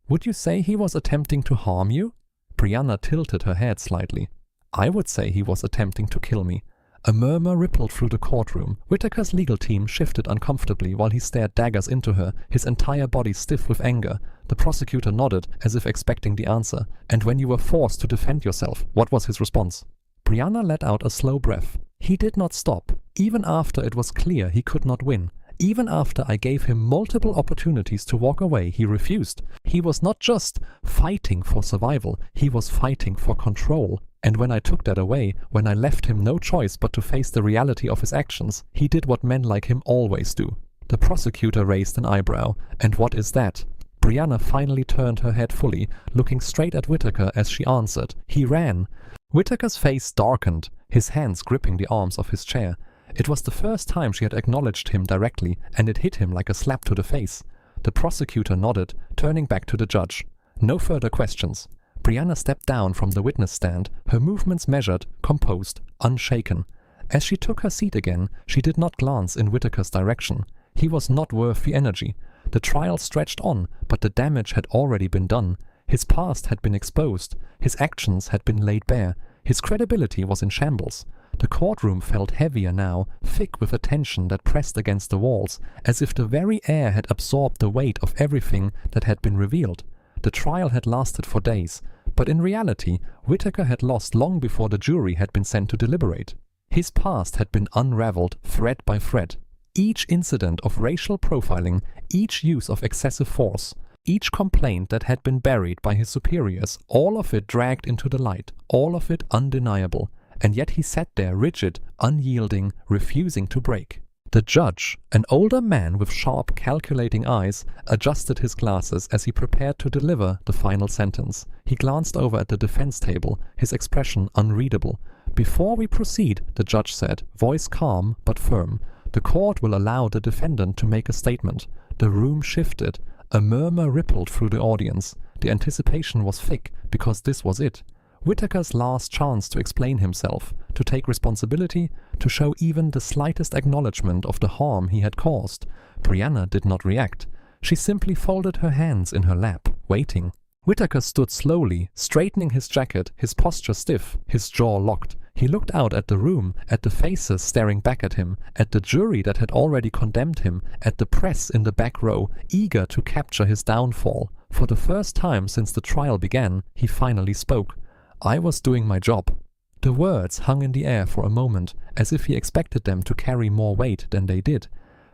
"Would you say he was attempting to harm you?" Brianna tilted her head slightly. "I would say he was attempting to kill me." A murmur rippled through the courtroom. Whitaker's legal team shifted uncomfortably while he stared daggers into her, his entire body stiff with anger. The prosecutor nodded, as if expecting the answer. "And when you were forced to defend yourself, what was his response?" Brianna let out a slow breath. "He did not stop, even after it was clear he could not win. Even after I gave him multiple opportunities to walk away, he refused. He was not just fighting for survival, he was fighting for control. And when I took that away, when I left him no choice but to face the reality of his actions, he did what men like him always do." The prosecutor raised an eyebrow. "And what is that?" Brianna finally turned her head fully, looking straight at Whitaker as she answered. "He ran." Whitaker's face darkened, his hands gripping the arms of his chair. It was the first time she had acknowledged him directly, and it hit him like a slap to the face. The prosecutor nodded, turning back to the judge. "No further questions." Brianna stepped down from the witness stand, her movements measured, composed, unshaken. As she took her seat again, she did not glance in Whitaker's direction. He was not worth the energy. The trial stretched on, but the damage had already been done. His past had been exposed. His actions had been laid bare. His credibility was in shambles. The courtroom felt heavier now, thick with a tension that pressed against the walls, as if the very air had absorbed the weight of everything that had been revealed. The trial had lasted for days, but in reality, Whitaker had lost long before the jury had been sent to deliberate. His past had been unraveled thread by thread. Each incident of racial profiling, each use of excessive force, each complaint that had been buried by his superiors, all of it dragged into the light, all of it undeniable. And yet he sat there rigid, unyielding, refusing to break. The judge, an older man with sharp, calculating eyes, adjusted his glasses as he prepared to deliver the final sentence. He glanced over at the defense table, his expression unreadable. "Before we proceed," the judge said, voice calm but firm, "the court will allow the defendant to make a statement." The room shifted. A murmur rippled through the audience. The anticipation was thick because this was it. Whitaker's last chance to explain himself, to take responsibility, to show even the slightest acknowledgement of the harm he had caused. Brianna did not react. She simply folded her hands in her lap, waiting. Whitaker stood slowly, straightening his jacket, his posture stiff, his jaw locked. He looked out at the room, at the faces staring back at him, at the jury that had already condemned him, at the press in the back row, eager to capture his downfall. For the first time since the trial began, he finally spoke. "I was doing my job." The words hung in the air for a moment, as if he expected them to carry more weight than they did.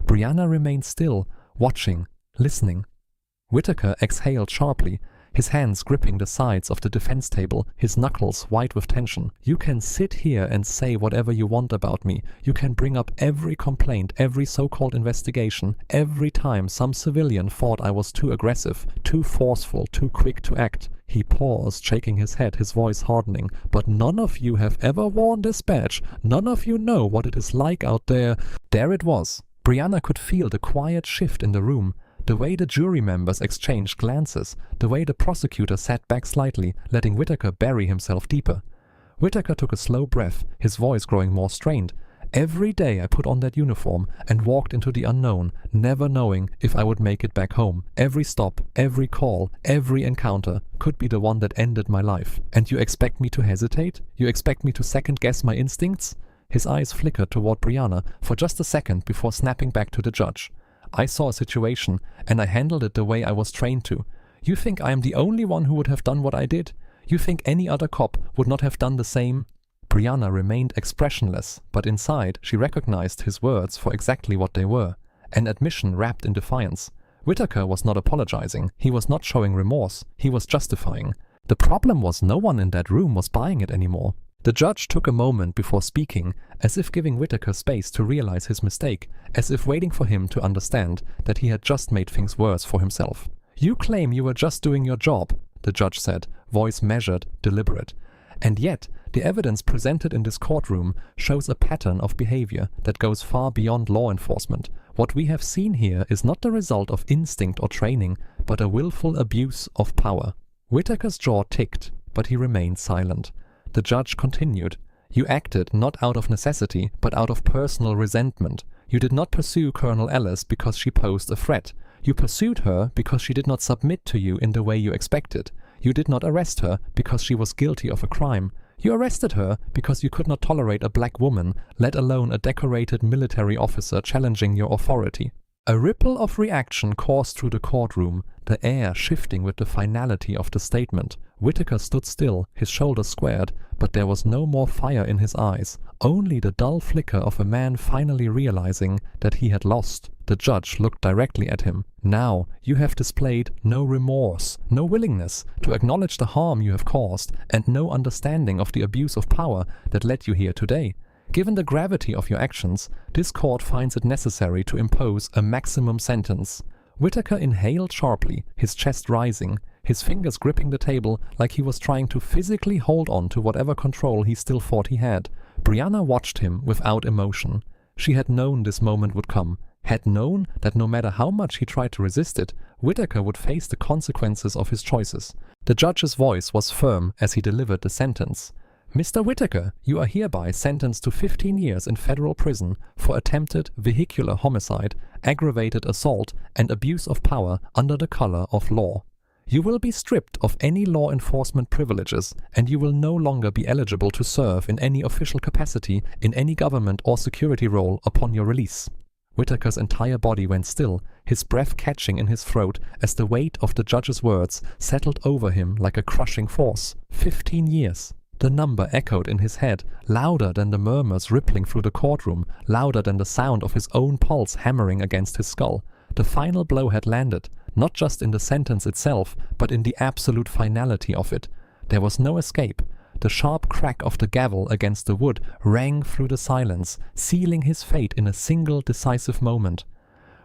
Brianna remained still, watching, listening. Whitaker exhaled sharply, his hands gripping the sides of the defense table, his knuckles white with tension. "You can sit here and say whatever you want about me. You can bring up every complaint, every so-called investigation, every time some civilian thought I was too aggressive, too forceful, too quick to act." He paused, shaking his head, his voice hardening. "But none of you have ever worn this badge. None of you know what it is like out there." There it was. Brianna could feel the quiet shift in the room. The way the jury members exchanged glances, the way the prosecutor sat back slightly, letting Whitaker bury himself deeper. Whitaker took a slow breath, his voice growing more strained. "Every day I put on that uniform and walked into the unknown, never knowing if I would make it back home. Every stop, every call, every encounter could be the one that ended my life. And you expect me to hesitate? You expect me to second-guess my instincts?" His eyes flickered toward Brianna for just a second before snapping back to the judge. "I saw a situation, and I handled it the way I was trained to. You think I am the only one who would have done what I did? You think any other cop would not have done the same?" Brianna remained expressionless, but inside she recognized his words for exactly what they were. An admission wrapped in defiance. Whitaker was not apologizing, he was not showing remorse, he was justifying. The problem was no one in that room was buying it anymore. The judge took a moment before speaking, as if giving Whitaker space to realize his mistake, as if waiting for him to understand that he had just made things worse for himself. "You claim you were just doing your job," the judge said, voice measured, deliberate. "And yet, the evidence presented in this courtroom shows a pattern of behavior that goes far beyond law enforcement. What we have seen here is not the result of instinct or training, but a willful abuse of power." Whitaker's jaw ticked, but he remained silent. The judge continued. "You acted not out of necessity, but out of personal resentment. You did not pursue Colonel Ellis because she posed a threat. You pursued her because she did not submit to you in the way you expected. You did not arrest her because she was guilty of a crime. You arrested her because you could not tolerate a black woman, let alone a decorated military officer challenging your authority." A ripple of reaction coursed through the courtroom, the air shifting with the finality of the statement. Whitaker stood still, his shoulders squared, but there was no more fire in his eyes, only the dull flicker of a man finally realizing that he had lost. The judge looked directly at him. "Now, you have displayed no remorse, no willingness to acknowledge the harm you have caused, and no understanding of the abuse of power that led you here today. Given the gravity of your actions, this court finds it necessary to impose a maximum sentence." Whitaker inhaled sharply, his chest rising, his fingers gripping the table like he was trying to physically hold on to whatever control he still thought he had. Brianna watched him without emotion. She had known this moment would come, had known that no matter how much he tried to resist it, Whitaker would face the consequences of his choices. The judge's voice was firm as he delivered the sentence. "Mr. Whitaker, you are hereby sentenced to 15 years in federal prison for attempted vehicular homicide, aggravated assault, and abuse of power under the color of law. You will be stripped of any law enforcement privileges, and you will no longer be eligible to serve in any official capacity in any government or security role upon your release." Whitaker's entire body went still, his breath catching in his throat as the weight of the judge's words settled over him like a crushing force. 15 years. The number echoed in his head, louder than the murmurs rippling through the courtroom, louder than the sound of his own pulse hammering against his skull. The final blow had landed, not just in the sentence itself, but in the absolute finality of it. There was no escape. The sharp crack of the gavel against the wood rang through the silence, sealing his fate in a single decisive moment.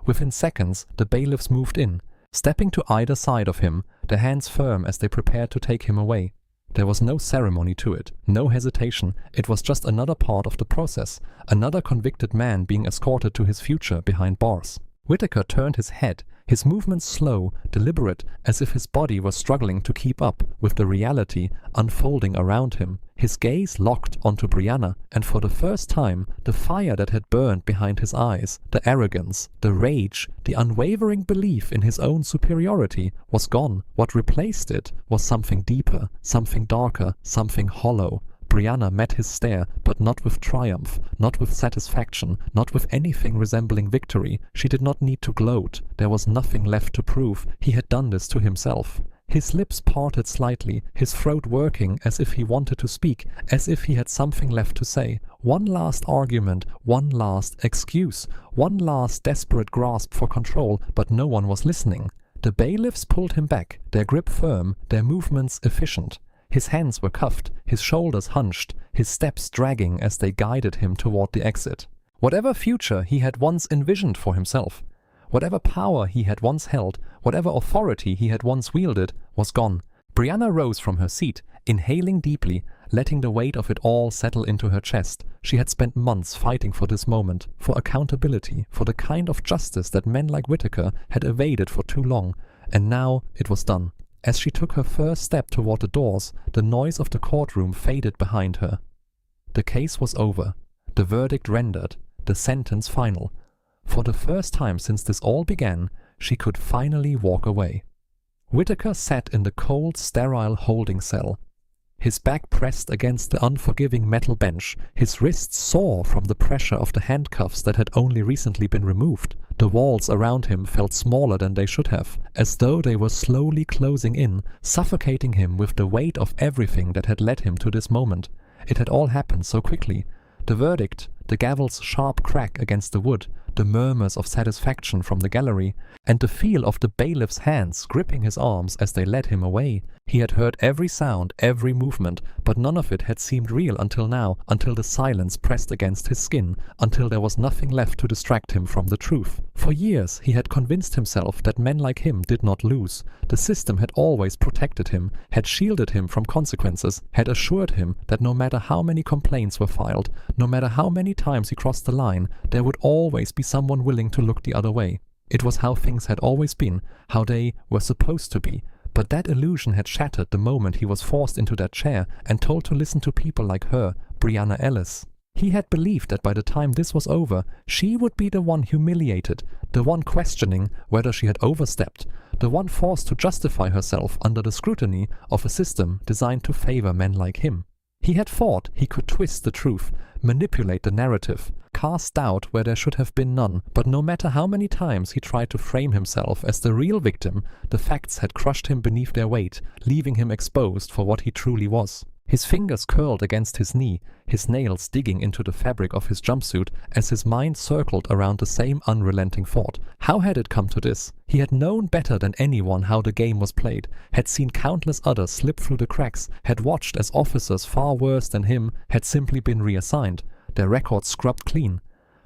Within seconds, the bailiffs moved in, stepping to either side of him, their hands firm as they prepared to take him away. There was no ceremony to it, no hesitation. It was just another part of the process, another convicted man being escorted to his future behind bars. Whitaker turned his head, his movements slow, deliberate, as if his body was struggling to keep up with the reality unfolding around him. His gaze locked onto Brianna, and for the first time, the fire that had burned behind his eyes, the arrogance, the rage, the unwavering belief in his own superiority was gone. What replaced it was something deeper, something darker, something hollow. Brianna met his stare, but not with triumph, not with satisfaction, not with anything resembling victory. She did not need to gloat. There was nothing left to prove. He had done this to himself. His lips parted slightly, his throat working as if he wanted to speak, as if he had something left to say. One last argument, one last excuse, one last desperate grasp for control, but no one was listening. The bailiffs pulled him back, their grip firm, their movements efficient. His hands were cuffed, his shoulders hunched, his steps dragging as they guided him toward the exit. Whatever future he had once envisioned for himself, whatever power he had once held, whatever authority he had once wielded, was gone. Brianna rose from her seat, inhaling deeply, letting the weight of it all settle into her chest. She had spent months fighting for this moment, for accountability, for the kind of justice that men like Whitaker had evaded for too long, and now it was done. As she took her first step toward the doors, the noise of the courtroom faded behind her. The case was over, the verdict rendered, the sentence final. For the first time since this all began, she could finally walk away. Whitaker sat in the cold, sterile holding cell. His back pressed against the unforgiving metal bench, his wrists sore from the pressure of the handcuffs that had only recently been removed. The walls around him felt smaller than they should have, as though they were slowly closing in, suffocating him with the weight of everything that had led him to this moment. It had all happened so quickly. The verdict, the gavel's sharp crack against the wood, the murmurs of satisfaction from the gallery, and the feel of the bailiff's hands gripping his arms as they led him away. He had heard every sound, every movement, but none of it had seemed real until now, until the silence pressed against his skin, until there was nothing left to distract him from the truth. For years he had convinced himself that men like him did not lose. The system had always protected him, had shielded him from consequences, had assured him that no matter how many complaints were filed, no matter how many times he crossed the line, there would always be someone willing to look the other way. It was how things had always been, how they were supposed to be. But that illusion had shattered the moment he was forced into that chair and told to listen to people like her, Brianna Ellis. He had believed that by the time this was over, she would be the one humiliated, the one questioning whether she had overstepped, the one forced to justify herself under the scrutiny of a system designed to favor men like him. He had thought he could twist the truth, manipulate the narrative, cast doubt where there should have been none, but no matter how many times he tried to frame himself as the real victim, the facts had crushed him beneath their weight, leaving him exposed for what he truly was. His fingers curled against his knee, his nails digging into the fabric of his jumpsuit as his mind circled around the same unrelenting thought. How had it come to this? He had known better than anyone how the game was played, had seen countless others slip through the cracks, had watched as officers far worse than him had simply been reassigned, their records scrubbed clean.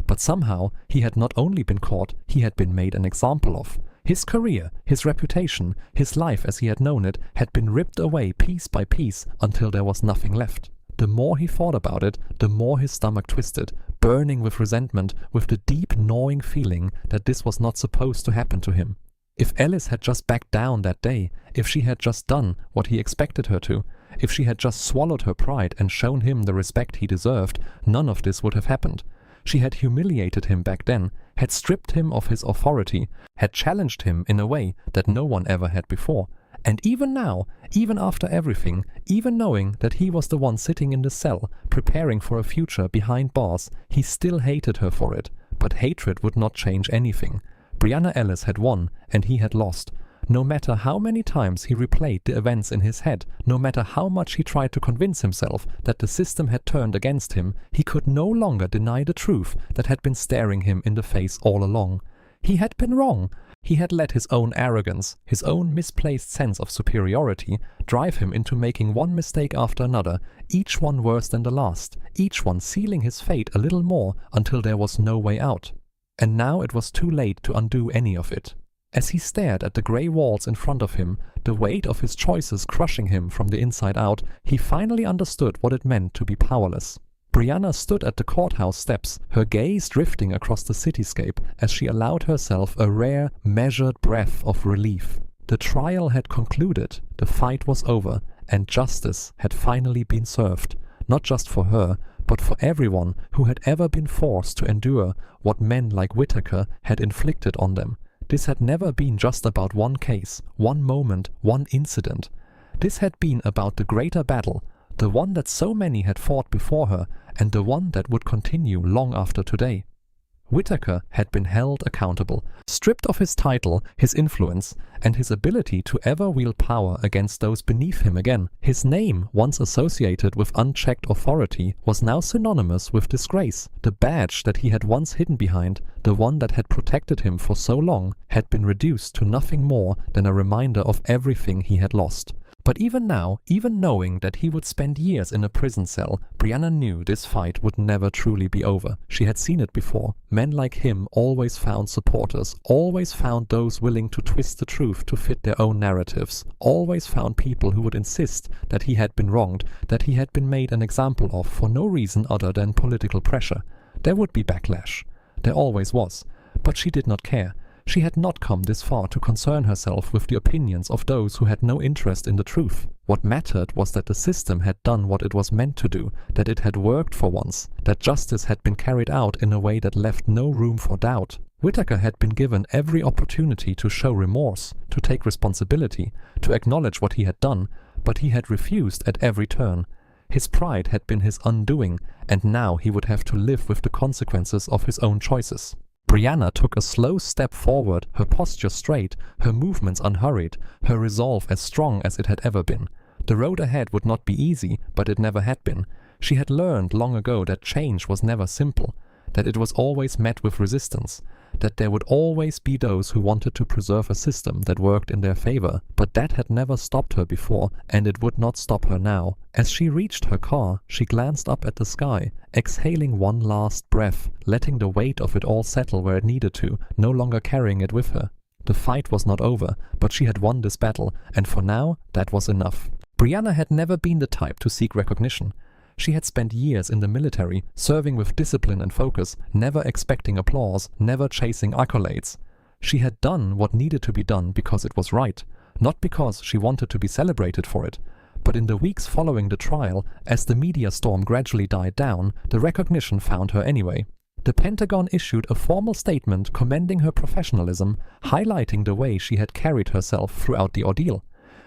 But somehow he had not only been caught, he had been made an example of. His career, his reputation, his life as he had known it, had been ripped away piece by piece until there was nothing left. The more he thought about it, the more his stomach twisted, burning with resentment, with the deep gnawing feeling that this was not supposed to happen to him. If Alice had just backed down that day, if she had just done what he expected her to, if she had just swallowed her pride and shown him the respect he deserved, none of this would have happened. She had humiliated him back then, had stripped him of his authority, had challenged him in a way that no one ever had before. And even now, even after everything, even knowing that he was the one sitting in the cell, preparing for a future behind bars, he still hated her for it. But hatred would not change anything. Brianna Ellis had won, and he had lost. No matter how many times he replayed the events in his head, no matter how much he tried to convince himself that the system had turned against him, he could no longer deny the truth that had been staring him in the face all along. He had been wrong. He had let his own arrogance, his own misplaced sense of superiority, drive him into making one mistake after another, each one worse than the last, each one sealing his fate a little more until there was no way out. And now it was too late to undo any of it. As he stared at the grey walls in front of him, the weight of his choices crushing him from the inside out, he finally understood what it meant to be powerless. Brianna stood at the courthouse steps, her gaze drifting across the cityscape as she allowed herself a rare, measured breath of relief. The trial had concluded, the fight was over, and justice had finally been served, not just for her, but for everyone who had ever been forced to endure what men like Whitaker had inflicted on them. This had never been just about one case, one moment, one incident. This had been about the greater battle, the one that so many had fought before her, and the one that would continue long after today. Whitaker had been held accountable, stripped of his title, his influence, and his ability to ever wield power against those beneath him again. His name, once associated with unchecked authority, was now synonymous with disgrace. The badge that he had once hidden behind, the one that had protected him for so long, had been reduced to nothing more than a reminder of everything he had lost. But even now, even knowing that he would spend years in a prison cell, Brianna knew this fight would never truly be over. She had seen it before. Men like him always found supporters, always found those willing to twist the truth to fit their own narratives, always found people who would insist that he had been wronged, that he had been made an example of for no reason other than political pressure. There would be backlash. There always was. But she did not care. She had not come this far to concern herself with the opinions of those who had no interest in the truth. What mattered was that the system had done what it was meant to do, that it had worked for once, that justice had been carried out in a way that left no room for doubt. Whitaker had been given every opportunity to show remorse, to take responsibility, to acknowledge what he had done, but he had refused at every turn. His pride had been his undoing, and now he would have to live with the consequences of his own choices. Brianna took a slow step forward, her posture straight, her movements unhurried, her resolve as strong as it had ever been. The road ahead would not be easy, but it never had been. She had learned long ago that change was never simple, that it was always met with resistance, that there would always be those who wanted to preserve a system that worked in their favor, but that had never stopped her before, and it would not stop her now. As she reached her car, she glanced up at the sky, exhaling one last breath, letting the weight of it all settle where it needed to, no longer carrying it with her. The fight was not over, but she had won this battle, and for now, that was enough. Brianna had never been the type to seek recognition. She had spent years in the military, serving with discipline and focus, never expecting applause, never chasing accolades. She had done what needed to be done because it was right, not because she wanted to be celebrated for it. But in the weeks following the trial, as the media storm gradually died down, the recognition found her anyway. The Pentagon issued a formal statement commending her professionalism, highlighting the way she had carried herself throughout the ordeal.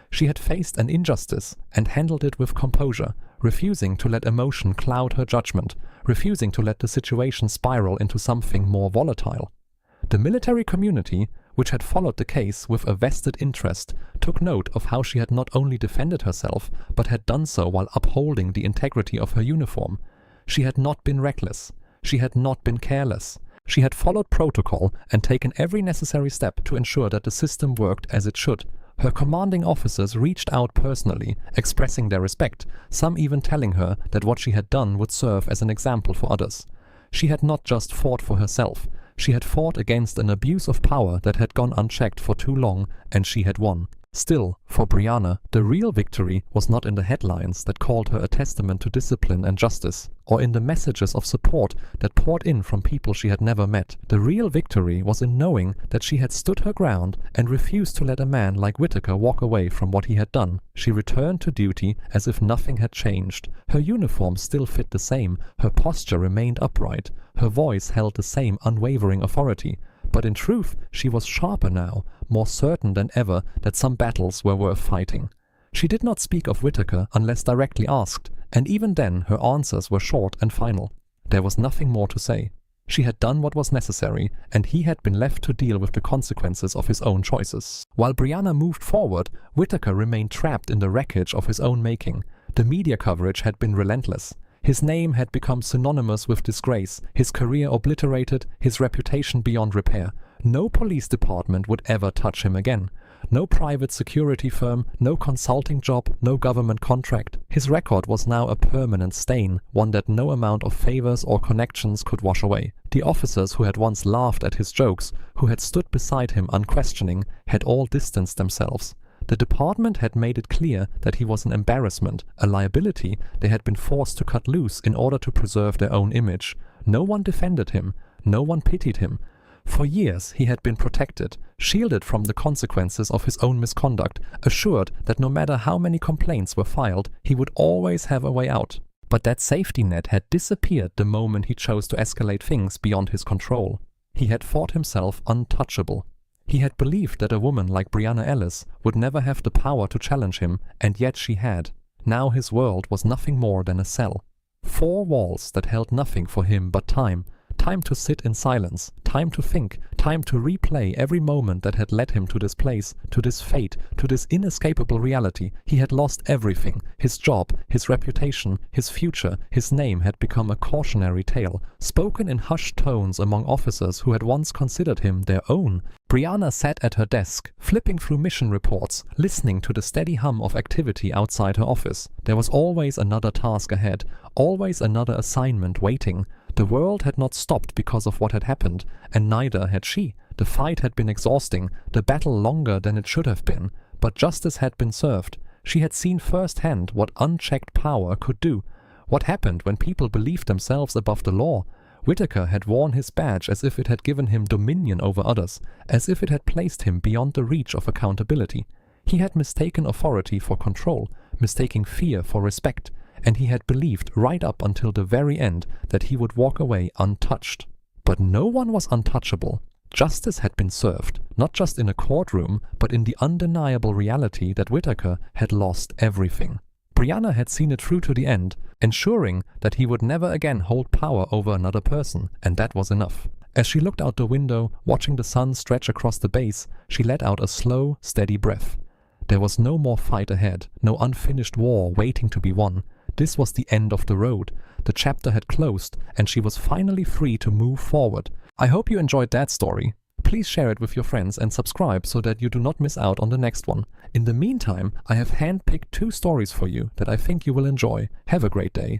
She had faced an injustice and handled it with composure, refusing to let emotion cloud her judgment, refusing to let the situation spiral into something more volatile. The military community, which had followed the case with a vested interest, took note of how she had not only defended herself, but had done so while upholding the integrity of her uniform. She had not been reckless. She had not been careless. She had followed protocol and taken every necessary step to ensure that the system worked as it should. Her commanding officers reached out personally, expressing their respect, some even telling her that what she had done would serve as an example for others. She had not just fought for herself, she had fought against an abuse of power that had gone unchecked for too long, and she had won. Still, for Brianna, the real victory was not in the headlines that called her a testament to discipline and justice, or in the messages of support that poured in from people she had never met. The real victory was in knowing that she had stood her ground and refused to let a man like Whitaker walk away from what he had done. She returned to duty as if nothing had changed. Her uniform still fit the same, her posture remained upright, her voice held the same unwavering authority. But in truth, she was sharper now, more certain than ever that some battles were worth fighting. She did not speak of Whitaker unless directly asked, and even then her answers were short and final. There was nothing more to say. She had done what was necessary, and he had been left to deal with the consequences of his own choices. While Brianna moved forward, Whitaker remained trapped in the wreckage of his own making. The media coverage had been relentless. His name had become synonymous with disgrace, his career obliterated, his reputation beyond repair. No police department would ever touch him again. No private security firm, no consulting job, no government contract. His record was now a permanent stain, one that no amount of favors or connections could wash away. The officers who had once laughed at his jokes, who had stood beside him unquestioning, had all distanced themselves. The department had made it clear that he was an embarrassment, a liability they had been forced to cut loose in order to preserve their own image. No one defended him. No one pitied him. For years he had been protected, shielded from the consequences of his own misconduct, assured that no matter how many complaints were filed, he would always have a way out. But that safety net had disappeared the moment he chose to escalate things beyond his control. He had thought himself untouchable. He had believed that a woman like Brianna Ellis would never have the power to challenge him, and yet she had. Now his world was nothing more than a cell. 4 walls that held nothing for him but time. Time to sit in silence, time to think, time to replay every moment that had led him to this place, to this fate, to this inescapable reality. He had lost everything. His job, his reputation, his future, his name had become a cautionary tale, spoken in hushed tones among officers who had once considered him their own. Brianna sat at her desk, flipping through mission reports, listening to the steady hum of activity outside her office. There was always another task ahead, always another assignment waiting. The world had not stopped because of what had happened, and neither had she. The fight had been exhausting, the battle longer than it should have been, but justice had been served. She had seen firsthand what unchecked power could do. What happened when people believed themselves above the law? Whitaker had worn his badge as if it had given him dominion over others, as if it had placed him beyond the reach of accountability. He had mistaken authority for control, mistaking fear for respect, and he had believed right up until the very end that he would walk away untouched. But no one was untouchable. Justice had been served, not just in a courtroom, but in the undeniable reality that Whitaker had lost everything. Brianna had seen it through to the end, ensuring that he would never again hold power over another person, and that was enough. As she looked out the window, watching the sun stretch across the base, she let out a slow, steady breath. There was no more fight ahead, no unfinished war waiting to be won. This was the end of the road. The chapter had closed, and she was finally free to move forward. I hope you enjoyed that story. Please share it with your friends and subscribe so that you do not miss out on the next one. In the meantime, I have handpicked 2 stories for you that I think you will enjoy. Have a great day.